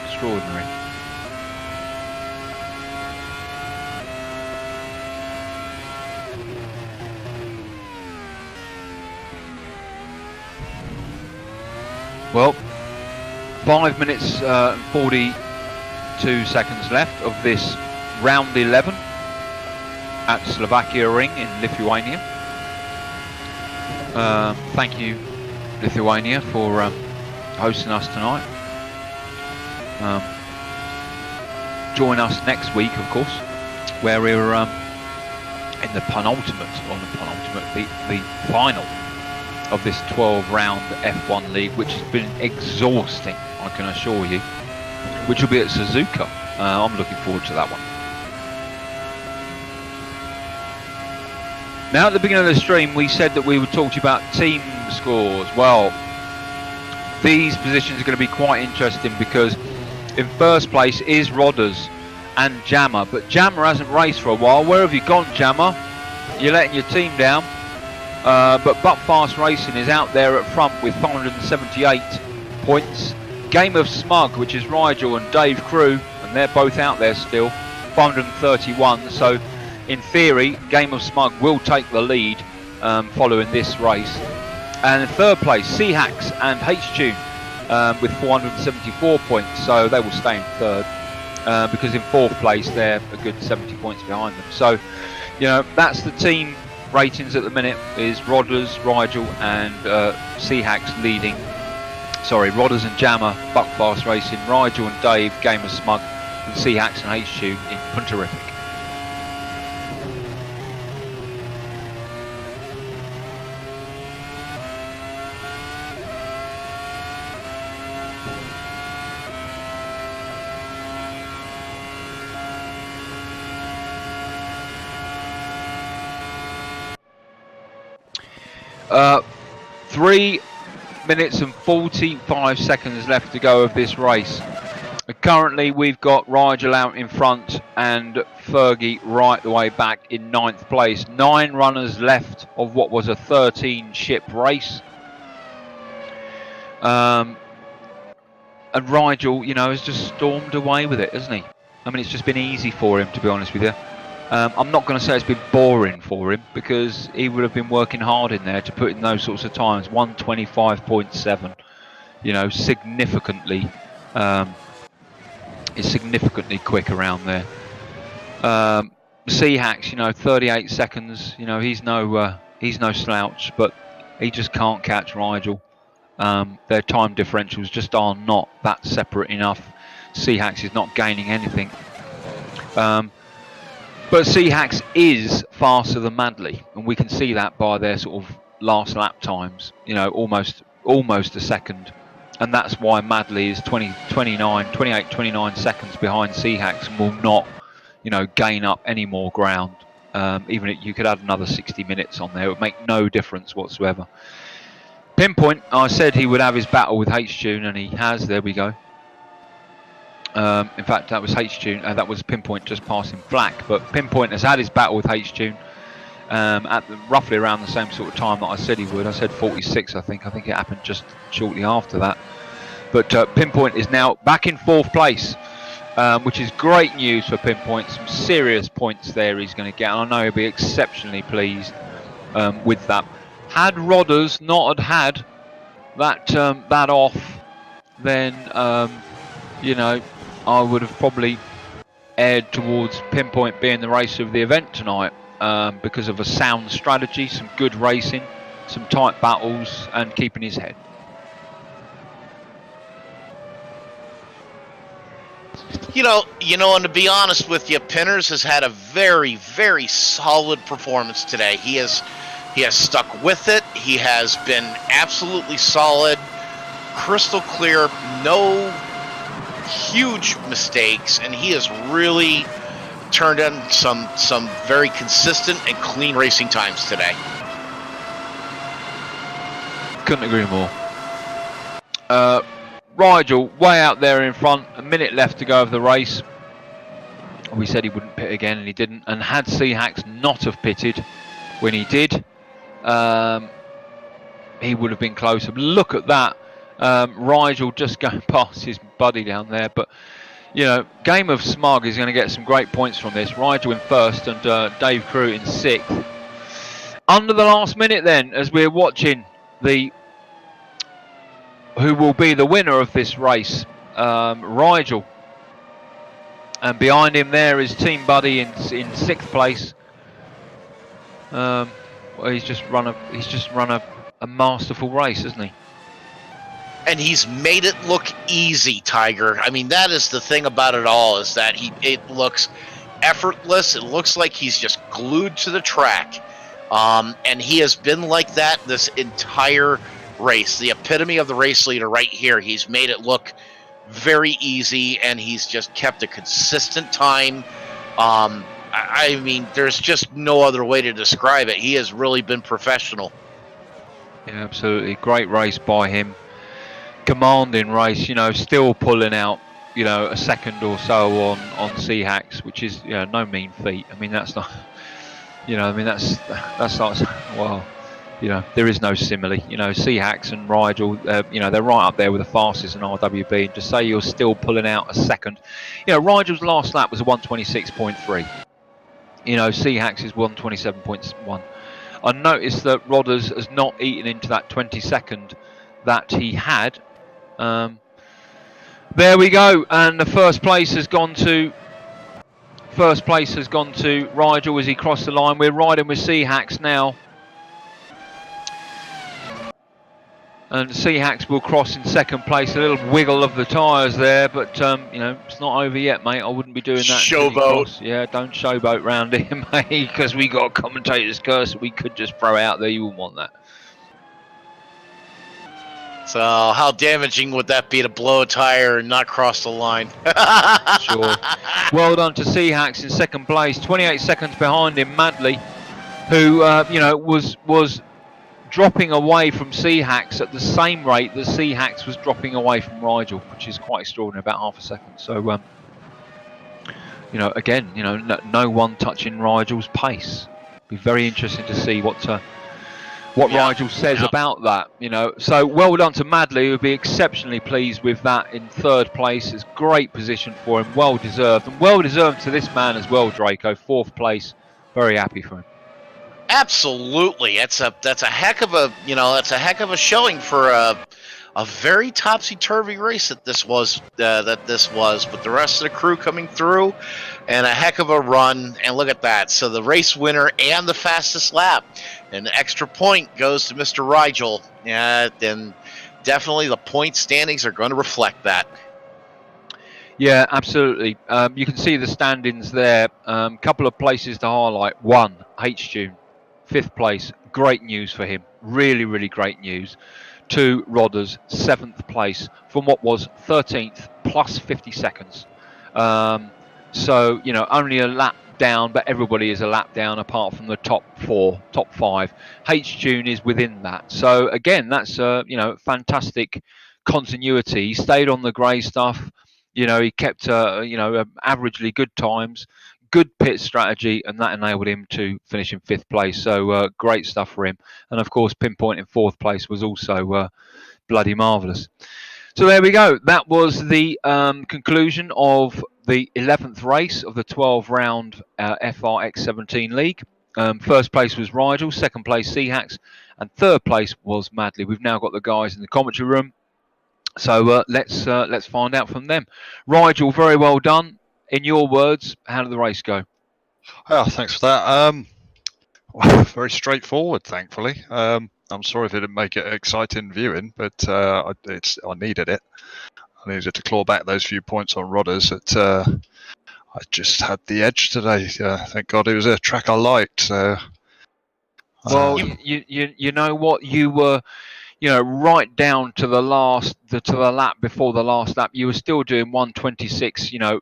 Extraordinary. Well, 5 minutes and 42 seconds left of this round 11 at Slovakia Ring in Lithuania. Thank you, Lithuania, for hosting us tonight. Join us next week, of course, where we're in the the final of this 12-round F1 League, which has been exhausting, I can assure you, which will be at Suzuka. I'm looking forward to that one. Now, at the beginning of the stream, we said that we would talk to you about team scores. Well, these positions are going to be quite interesting because in first place is Rodders and Jammer, but Jammer hasn't raced for a while. Where have you gone, Jammer? You're letting your team down. But Buckfast Racing is out there at front with 578 points. Game of Smug, which is Rigel and Dave Crew, and they're both out there still, 531. So in theory, Game of Smug will take the lead following this race. And in third place, Seahacks and H-Tune with 474 points, so they will stay in third because in fourth place they're a good 70 points behind them. So, you know, that's the team ratings at the minute, is Rodders, Rigel and Seahacks leading. Sorry, Rodders and Jammer, Buckfast Racing, Rigel and Dave, Game of Smug, and Seahacks and H-Tune in Punterific. Uh, 3 minutes and 45 seconds left to go of this race. Currently we've got Rigel out in front and Fergie right the way back in 9th place. 9 runners left of what was a 13 ship race. And Rigel, you know, has just stormed away with it, hasn't he? I mean, it's just been easy for him, to be honest with you. I'm not going to say it's been boring for him because he would have been working hard in there to put in those sorts of times. 125.7, you know, significantly, is significantly quick around there. Seahacks, you know, 38 seconds. You know, he's no slouch, but he just can't catch Rigel. Their time differentials just are not that separate enough. Seahacks is not gaining anything. But Seahacks is faster than Madley, and we can see that by their sort of last lap times, you know, almost a second. And that's why Madley is 28, 29 seconds behind Seahacks and will not, you know, gain up any more ground. Even if you could add another 60 minutes on there, it would make no difference whatsoever. Pinpoint, I said he would have his battle with H-Tune, and he has. There we go. In fact, that was H-Tune, that was Pinpoint just passing Flack, but Pinpoint has had his battle with H-Tune at roughly around the same sort of time that I said he would. I said 46, I think it happened just shortly after that. But Pinpoint is now back in 4th place, which is great news for Pinpoint. Some serious points there he's going to get, and I know he'll be exceptionally pleased with that. Had Rodders not had that off, then you know, I would have probably erred towards Pinpoint being the racer of the event tonight because of a sound strategy, some good racing, some tight battles, and keeping his head. You know, and to be honest with you, Pinners has had a very, very solid performance today. He has stuck with it. He has been absolutely solid, crystal clear, no huge mistakes, and he has really turned in some very consistent and clean racing times today. Couldn't agree more. Rigel way out there in front, a minute left to go of the race. We said he wouldn't pit again, and he didn't. And had Seahacks not have pitted when he did, he would have been closer. But look at that. Rigel just going past his buddy down there, but you know, Game of Smug is going to get some great points from this. Rigel in 1st and Dave Crew in 6th. Under the last minute then, as we're watching the who will be the winner of this race, Rigel. And behind him there is Team Buddy in 6th place. Well, he's just run a masterful race, hasn't he? And he's made it look easy, Tiger. I mean, that is the thing about it all, is that it looks effortless. It looks like he's just glued to the track. And he has been like that this entire race. The epitome of the race leader right here. He's made it look very easy, and he's just kept a consistent time. I mean, there's just no other way to describe it. He has really been professional. Yeah, absolutely. Great race by him. Commanding race, you know, still pulling out, you know, a second or so on Seahacks, which is, you know, no mean feat. I mean, that's not, you know, I mean, that's not, well, you know, there is no simile. You know, Seahacks and Rigel, you know, they're right up there with the fastest in RWB. And to say you're still pulling out a second, you know, Rigel's last lap was a 126.3. You know, Seahacks is 127.1. I noticed that Rodders has not eaten into that 20-second that he had. There we go, and the first place has gone to Rigel as he crossed the line. We're riding with Seahacks now, and Seahacks will cross in 2nd place. A little wiggle of the tyres there, but you know, it's not over yet, mate. I wouldn't be doing that. Showboat. Yeah, don't showboat round here, mate, because we got a commentator's curse that we could just throw out there. You wouldn't want that. So how damaging would that be to blow a tire and not cross the line? Sure. Well done to Seahacks in 2nd place, 28 seconds behind him, Madley, who you know, was dropping away from Seahacks at the same rate that Seahacks was dropping away from Rigel, which is quite extraordinary, about half a second. So you know, again, you know, no one touching Rigel's pace. Be very interesting to see what Rigel says about that, you know. So well done to Madley, who'll be exceptionally pleased with that in 3rd place. It's great position for him, well deserved, and well deserved to this man as well, Draco. 4th place, very happy for him. Absolutely, that's a heck of a, you know, that's a heck of a showing for a very topsy-turvy race that this was, with the rest of the crew coming through, and a heck of a run. And look at that. So the race winner and the fastest lap, and the extra point goes to Mr. Rigel. Yeah, then definitely the point standings are going to reflect that. Yeah, absolutely. You can see the standings there. Couple of places to highlight. 1, H-June, 5th place. Great news for him. Really, really great news. 2, Rodders, 7th place from what was 13th plus 50 seconds. So, you know, only a lap down, but everybody is a lap down apart from the top 5. H-June is within that. So again, that's you know, fantastic continuity. He stayed on the grey stuff. You know, he kept you know, averagely good times, good pit strategy, and that enabled him to finish in 5th place. So great stuff for him. And of course, pinpointing 4th place was also bloody marvellous. So there we go. That was the conclusion of the 11th race of the 12-round FR X17 League. 1st place was Rigel, 2nd place Seahacks, and 3rd place was Madley. We've now got the guys in the commentary room, so let's find out from them. Rigel, very well done. In your words, how did the race go? Oh, thanks for that. Well, very straightforward, thankfully. I'm sorry if it didn't make it exciting viewing, but I needed it. I needed to claw back those few points on Rodders. I just had the edge today. Thank God it was a track I liked. So, well, you know what, you were, you know, right down to the lap before the last lap, you were still doing 126. You know,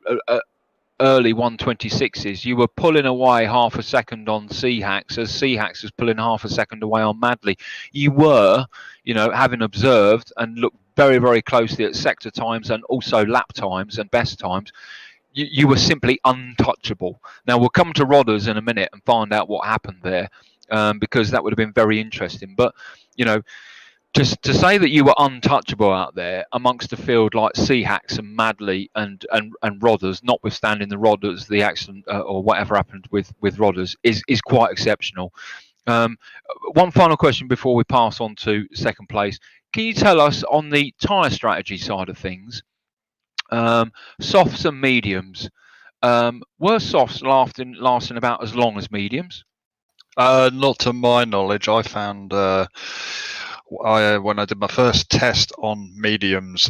early 126s. You were pulling away half a second on Seahacks as Seahacks was pulling half a second away on Madley. You were, you know, having observed and looked very, very closely at sector times and also lap times and best times, you were simply untouchable. Now we'll come to Rodders in a minute and find out what happened there, because that would have been very interesting. But, you know, to say that you were untouchable out there amongst a field like Seahacks and Madley and Rodders, notwithstanding the Rodders, the accident or whatever happened with Rodders, is quite exceptional. One final question before we pass on to 2nd place. can you tell us on the tyre strategy side of things, softs and mediums, were softs lasting about as long as mediums? Not to my knowledge. I found when I did my first test on mediums,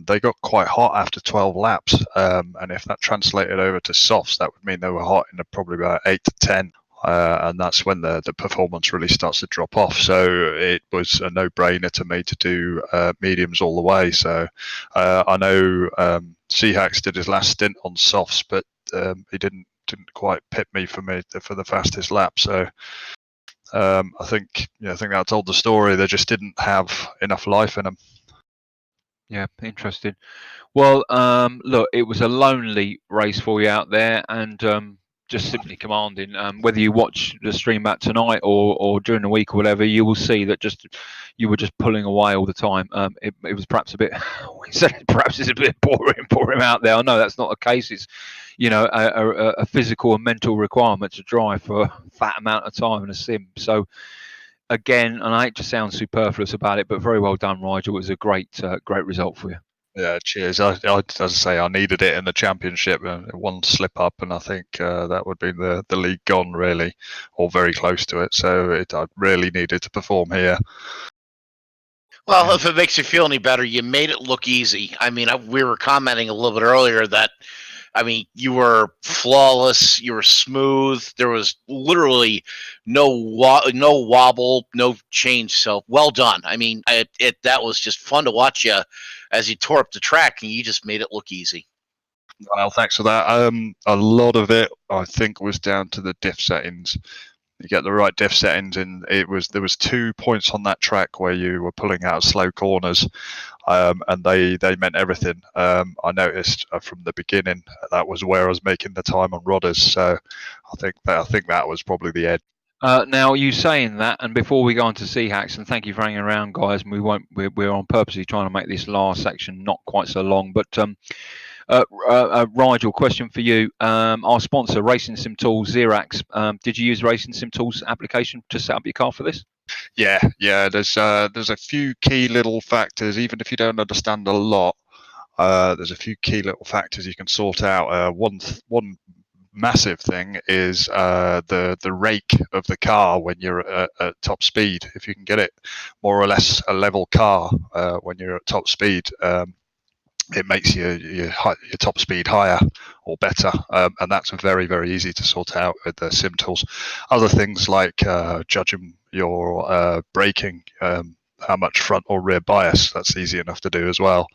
they got quite hot after 12 laps, and if that translated over to softs, that would mean they were hot in probably about 8 to 10. And that's when the performance really starts to drop off. So it was a no-brainer to me to do mediums all the way. So I know Seahacks did his last stint on softs, but he didn't quite pit me for the fastest lap. So I think that told the story. They just didn't have enough life in them. Yeah, interesting. Well, look, it was a lonely race for you out there, and just simply commanding. Whether you watch the stream back tonight or during the week or whatever, you will see that you were just pulling away all the time. It was perhaps a bit, perhaps it's a bit boring for him out there. I know that's not the case. It's a physical and mental requirement to drive for a fat amount of time in a sim. So again, and I hate to sound superfluous about it, but very well done, Rigel. It was a great result for you. Yeah, cheers. As I say, I needed it in the championship. One slip up, and I think that would be the league gone, really, or very close to it. So I really needed to perform here. Well, if it makes you feel any better, you made it look easy. I mean, we were commenting a little bit earlier that, I mean, you were flawless. You were smooth. There was literally no wobble, no change. So well done. I mean, that was just fun to watch you as you tore up the track, and you just made it look easy. Well, thanks for that. A lot of it, I think, was down to the diff settings. You get the right diff settings, and there was 2 points on that track where you were pulling out slow corners, and they meant everything. I noticed from the beginning that was where I was making the time on rodders. So I think that was probably the edge. Now, you saying that, and before we go on to Seahacks, and thank you for hanging around, guys. We're on purposely trying to make this last section not quite so long. But Rigel, question for you. Our sponsor, Racing Sim Tools, Xerax. Did you use Racing Sim Tools application to set up your car for this? Yeah. There's a few key little factors, even if you don't understand a lot. There's a few key little factors you can sort out. One massive thing is the rake of the car when you're at top speed. If you can get it more or less a level car when you're at top speed, it makes your top speed higher or better, and that's very, very easy to sort out with the sim tools. Other things like judging your braking, how much front or rear bias, that's easy enough to do as well.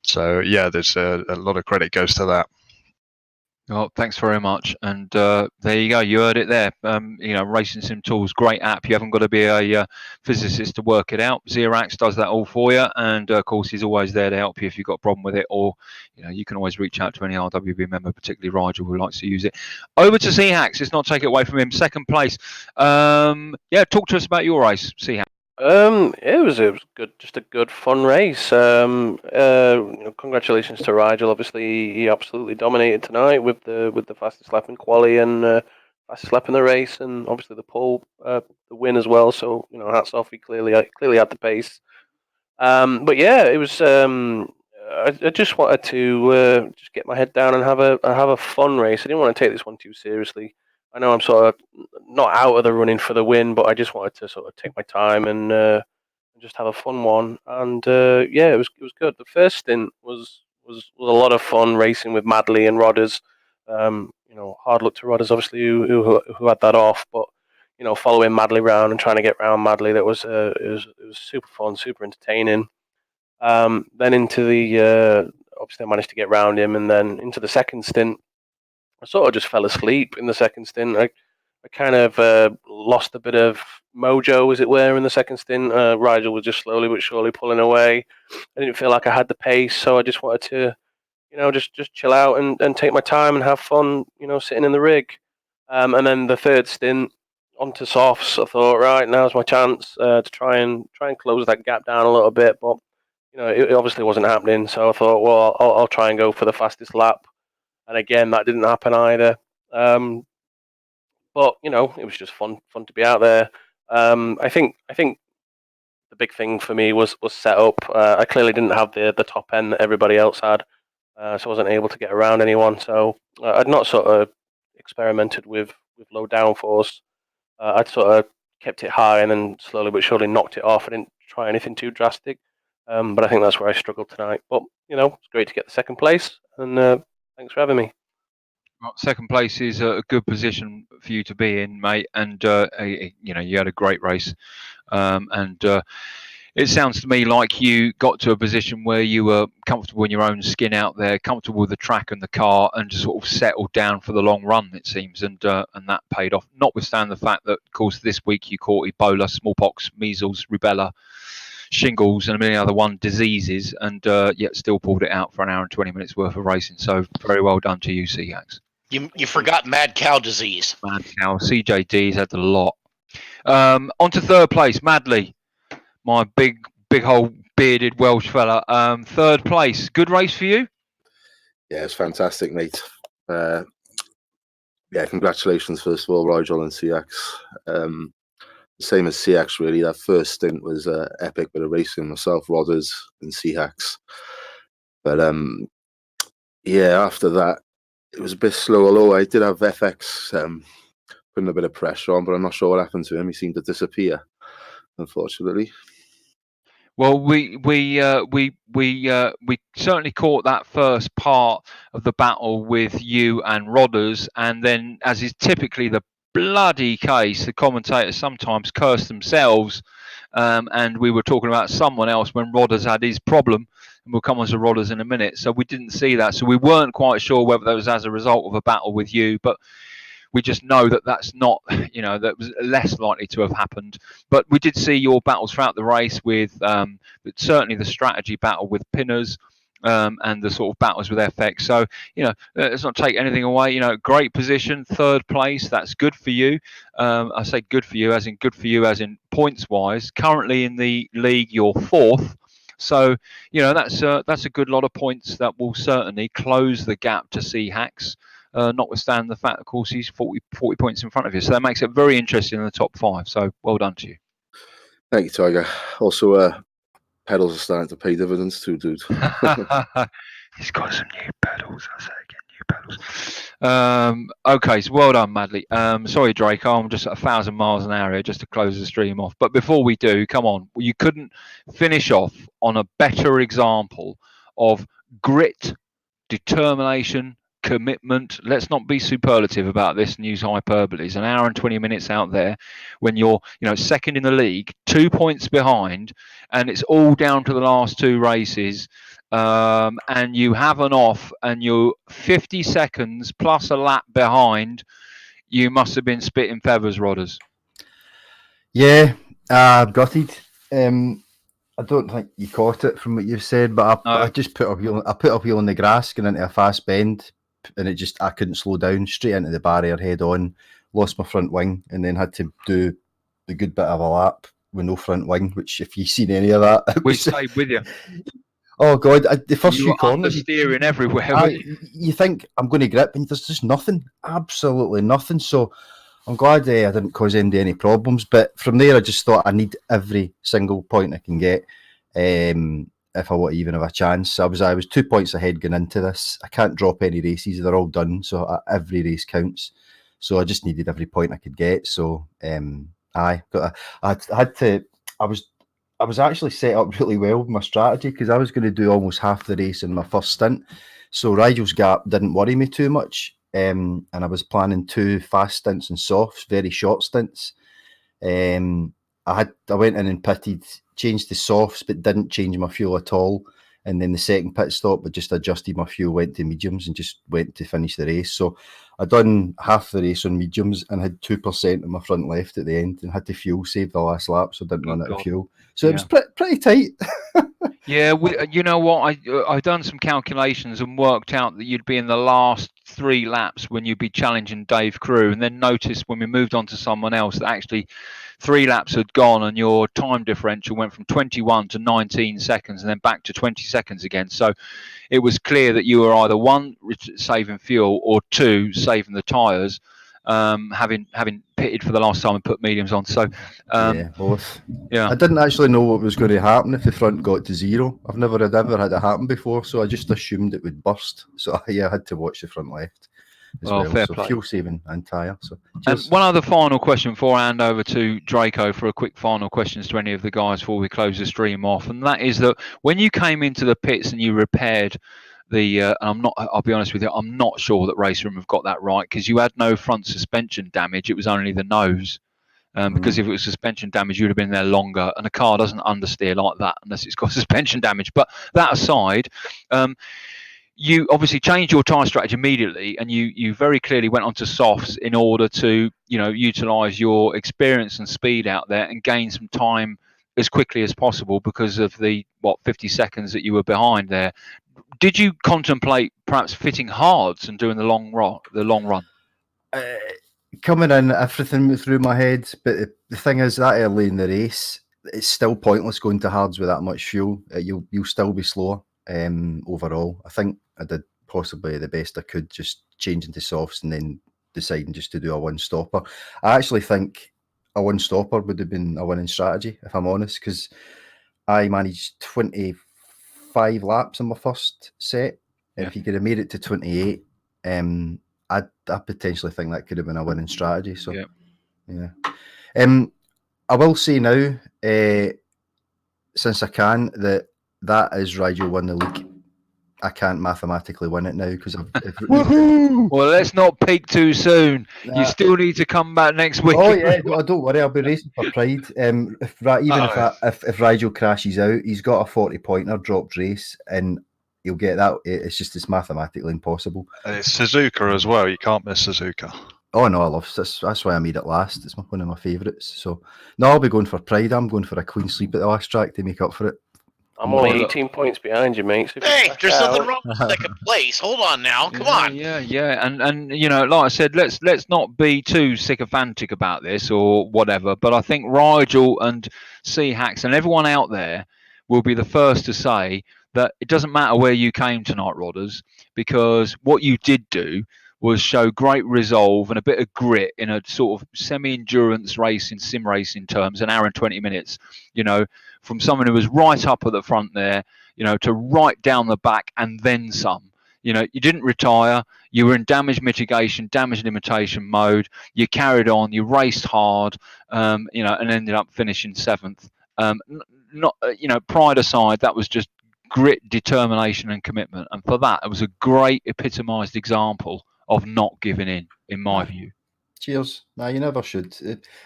So yeah, there's a lot of credit goes to that. Oh, thanks very much. And there you go. You heard it there. Racing Sim Tools, great app. You haven't got to be a physicist to work it out. Xerax does that all for you. And of course, he's always there to help you if you've got a problem with it. Or, you can always reach out to any RWB member, particularly Rigel, who likes to use it. Over to Seahacks. Let's not take it away from him. Second place. Talk to us about your race, Seahacks. It was good, just a good fun race. Congratulations to Rigel. Obviously, he absolutely dominated tonight with the fastest lap in quali and fastest lap in the race, and obviously the pole, the win as well. So hats off. He clearly had the pace. But yeah, it was. I just wanted to just get my head down and have a fun race. I didn't want to take this one too seriously. I know I'm sort of not out of the running for the win, but I just wanted to sort of take my time and just have a fun one. And it was good. The first stint was a lot of fun racing with Madley and Rodders. Hard luck to Rodders, obviously, who had that off, but following Madley around and trying to get around Madley, it was super fun, super entertaining. Then into the obviously I managed to get around him, and then into the second stint, I sort of just fell asleep in the second stint. I kind of lost a bit of mojo, as it were, in the second stint. Rigel was just slowly but surely pulling away. I didn't feel like I had the pace, so I just wanted to, just chill out and take my time and have fun, sitting in the rig. And then the third stint, onto softs. I thought, right, now's my chance to try and close that gap down a little bit, but it obviously wasn't happening. So I thought, well, I'll try and go for the fastest lap. And again, that didn't happen either. But it was just fun to be out there. I think the big thing for me was set up. I clearly didn't have the top end that everybody else had, so I wasn't able to get around anyone. So I'd not sort of experimented with low downforce. I'd sort of kept it high and then slowly but surely knocked it off. I didn't try anything too drastic, but I think that's where I struggled tonight. But it's great to get the second place, and thanks for having me. Well, second place is a good position for you to be in, mate, and you had a great race, and it sounds to me like you got to a position where you were comfortable in your own skin out there, comfortable with the track and the car, and just sort of settled down for the long run, it seems, and that paid off. Notwithstanding the fact that, of course, this week you caught Ebola, smallpox, measles, rubella, shingles, and a million other diseases, and yet still pulled it out for an hour and 20 minutes worth of racing. So very well done to you, Seax. You forgot mad cow disease. Mad cow. CJD's had a lot. On to third place, Madley. My big old bearded Welsh fella. Third place. Good race for you? Yeah, it's fantastic, mate. Congratulations first of all, Rigel and CX. Same as CX, really. That first stint was epic bit of racing, myself, Rodders, and CX. But after that, it was a bit slow. Although I did have FX putting a bit of pressure on, but I'm not sure what happened to him. He seemed to disappear, unfortunately. Well, we certainly caught that first part of the battle with you and Rodders, and then, as is typically the bloody case, the commentators sometimes curse themselves, and we were talking about someone else when Rodders had his problem, and we'll come on to Rodders in a minute. So we didn't see that, so we weren't quite sure whether that was as a result of a battle with you, but we just know that that's not, that was less likely to have happened. But we did see your battles throughout the race with certainly the strategy battle with Pinners and the sort of battles with FX. So, let's not take anything away. Great position, third place. That's good for you. I say good for you as in points-wise. Currently in the league, you're fourth. So, that's a good lot of points that will certainly close the gap to C-Hacks. Notwithstanding the fact, of course, he's 40 points in front of you. So that makes it very interesting in the top 5. So well done to you. Thank you, Tiger. Also, pedals are starting to pay dividends too, dude. He's got some new pedals. I say again, new pedals. Okay, so well done, Madley. Sorry, Drake, I'm just at 1,000 miles an hour here just to close the stream off. But before we do, come on, you couldn't finish off on a better example of grit, determination, commitment. Let's not be superlative about this and use hyperboles. An hour and 20 minutes out there when you're second in the league, 2 points behind, and it's all down to the last 2 races, and you have an off and you're 50 seconds plus a lap behind. You must have been spitting feathers, Rodders. Yeah, gutted. I don't think you caught it from what you've said, but I just put up wheel on the grass going into a fast bend, and I couldn't slow down, straight into the barrier head on, lost my front wing, and then had to do the good bit of a lap with no front wing, which if you've seen any of that... We stayed with you. Oh God, the first few corners... steering everywhere. You think I'm going to grip, and there's just nothing, absolutely nothing. So I'm glad I didn't cause anybody any problems, but from there I just thought I need every single point I can get if I want to even have a chance. I was 2 points ahead going into this. I can't drop any races, they're all done, so every race counts. So I just needed every point I could get. So I was actually set up really well with my strategy, because I was going to do almost half the race in my first stint. So Rigel's gap didn't worry me too much. And I was planning 2 fast stints and softs, very short stints. I went in and pitted, changed the softs, but didn't change my fuel at all. And then the second pit stop, I just adjusted my fuel, went to mediums, and just went to finish the race. So I done half the race on mediums and had 2% of my front left at the end, and had to fuel save the last lap, so I didn't run out of fuel. So it was pretty tight. Yeah, you know what? I've done some calculations and worked out that you'd be in the last 3 laps when you'd be challenging Dave Crew, and then noticed when we moved on to someone else that actually 3 laps had gone and your time differential went from 21 to 19 seconds and then back to 20 seconds again. So it was clear that you were either 1, saving fuel, or 2, saving the tyres, having pitted for the last time and put mediums on. So yeah, both. Yeah. I didn't actually know what was going to happen if the front got to 0. I've never had it happen before, so I just assumed it would burst. So yeah, I had to watch the front left as well. Fair So play. fuel saving and tyre. So And cheers. one other final question before I hand over to Draco for a quick final questions to any of the guys before we close the stream off, and that is that when you came into the pits and you repaired the, I'll be honest with you, I'm not sure that Raceroom have got that right, because you had no front suspension damage. It was only the nose. Because if it was suspension damage, you'd have been there longer, and a car doesn't understeer like that unless it's got suspension damage. But that aside, you obviously changed your tyre strategy immediately, and you very clearly went onto softs in order to, you know, utilise your experience and speed out there and gain some time as quickly as possible because of the 50 seconds that you were behind there. Did you contemplate perhaps fitting hards and doing the long run? Coming in, everything went through my head, but the thing is, that early in the race, it's still pointless going to hards with that much fuel. You'll still be slower overall. I think I did possibly the best I could, just changing to softs and then deciding just to do a one-stopper. I actually think a one-stopper would have been a winning strategy, if I'm honest, because I managed 25 laps in my first set. And if you could have made it to 28, I potentially think that could have been a winning strategy. So, yeah. I will say now, since I can, that is Rigel won the league. I can't mathematically win it now because Well, let's not peak too soon. You still need to come back next week. Oh yeah, don't worry. I'll be racing for pride. If Rigel crashes out, he's got a 40-pointer dropped race, and he'll get that. It's mathematically impossible. It's Suzuka as well. You can't miss Suzuka. Oh no, I love this. That's why I made it last. It's one of my favourites. So no, I'll be going for pride. I'm going for a clean sleep at the last track to make up for it. I'm only 18 points behind you, mate. So hey, there's nothing wrong with second place. Hold on now. Come on. Yeah. And you know, like I said, let's not be too sycophantic about this or whatever. But I think Rigel and C-Hacks and everyone out there will be the first to say that it doesn't matter where you came tonight, Rodders, because what you did do was show great resolve and a bit of grit in a sort of semi-endurance race in sim racing terms, an hour and 20 minutes, you know, from someone who was right up at the front there, you know, to right down the back and then some. You know, you didn't retire. You were in damage mitigation, damage limitation mode. You carried on. You raced hard, you know, and ended up finishing 7th. Not, you know, pride aside, that was just grit, determination, and commitment. And for that, it was a great epitomised example of not giving in my view. Cheers. No, you never should.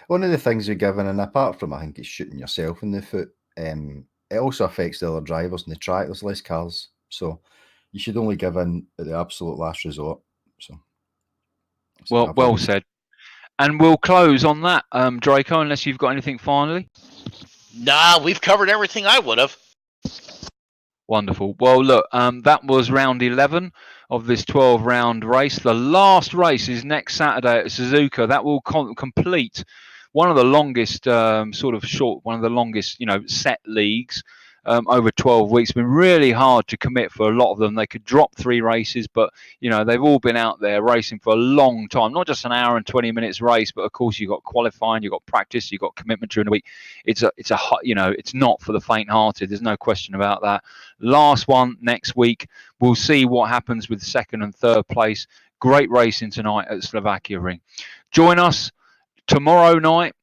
One of the things you're given, and apart from I think it's shooting yourself in the foot, it also affects the other drivers in the track. There's less cars, so you should only give in at the absolute last resort. So, well said. And we'll close on that, Draco, unless you've got anything finally. Nah, we've covered everything I would have. Wonderful. Well, look, that was round 11 of this 12-round race. The last race is next Saturday at Suzuka. That will complete one of the longest, one of the longest, you know, set leagues over 12 weeks. It's been really hard to commit for a lot of them. They could drop 3 races, but, you know, they've all been out there racing for a long time. Not just an hour and 20 minutes race, but of course you've got qualifying, you've got practice, you've got commitment during the week. It's you know, it's not for the faint-hearted. There's no question about that. Last one next week. We'll see what happens with 2nd and 3rd place. Great racing tonight at Slovakia Ring. Join us tomorrow night.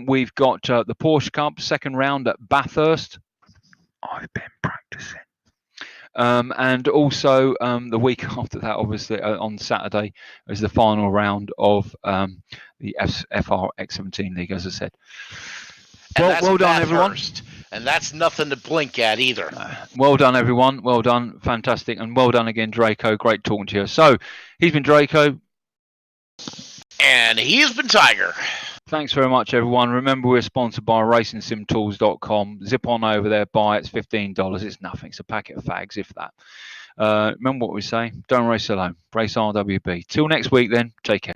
We've got the Porsche Cup 2nd round at Bathurst. I've been practicing. And also the week after that, obviously, on Saturday, is the final round of the FR X17 League, as I said. Well done, everyone. And that's nothing to blink at either. Well done, everyone. Well done. Fantastic. And well done again, Draco. Great talking to you. So, he's been Draco. And he's been Tiger. Thanks very much, everyone. Remember, we're sponsored by RacingSimTools.com. Zip on over there, buy it. It's $15. It's nothing. It's a packet of fags, if that. Remember what we say. Don't race alone. Race RWB. Till next week, then. Take care.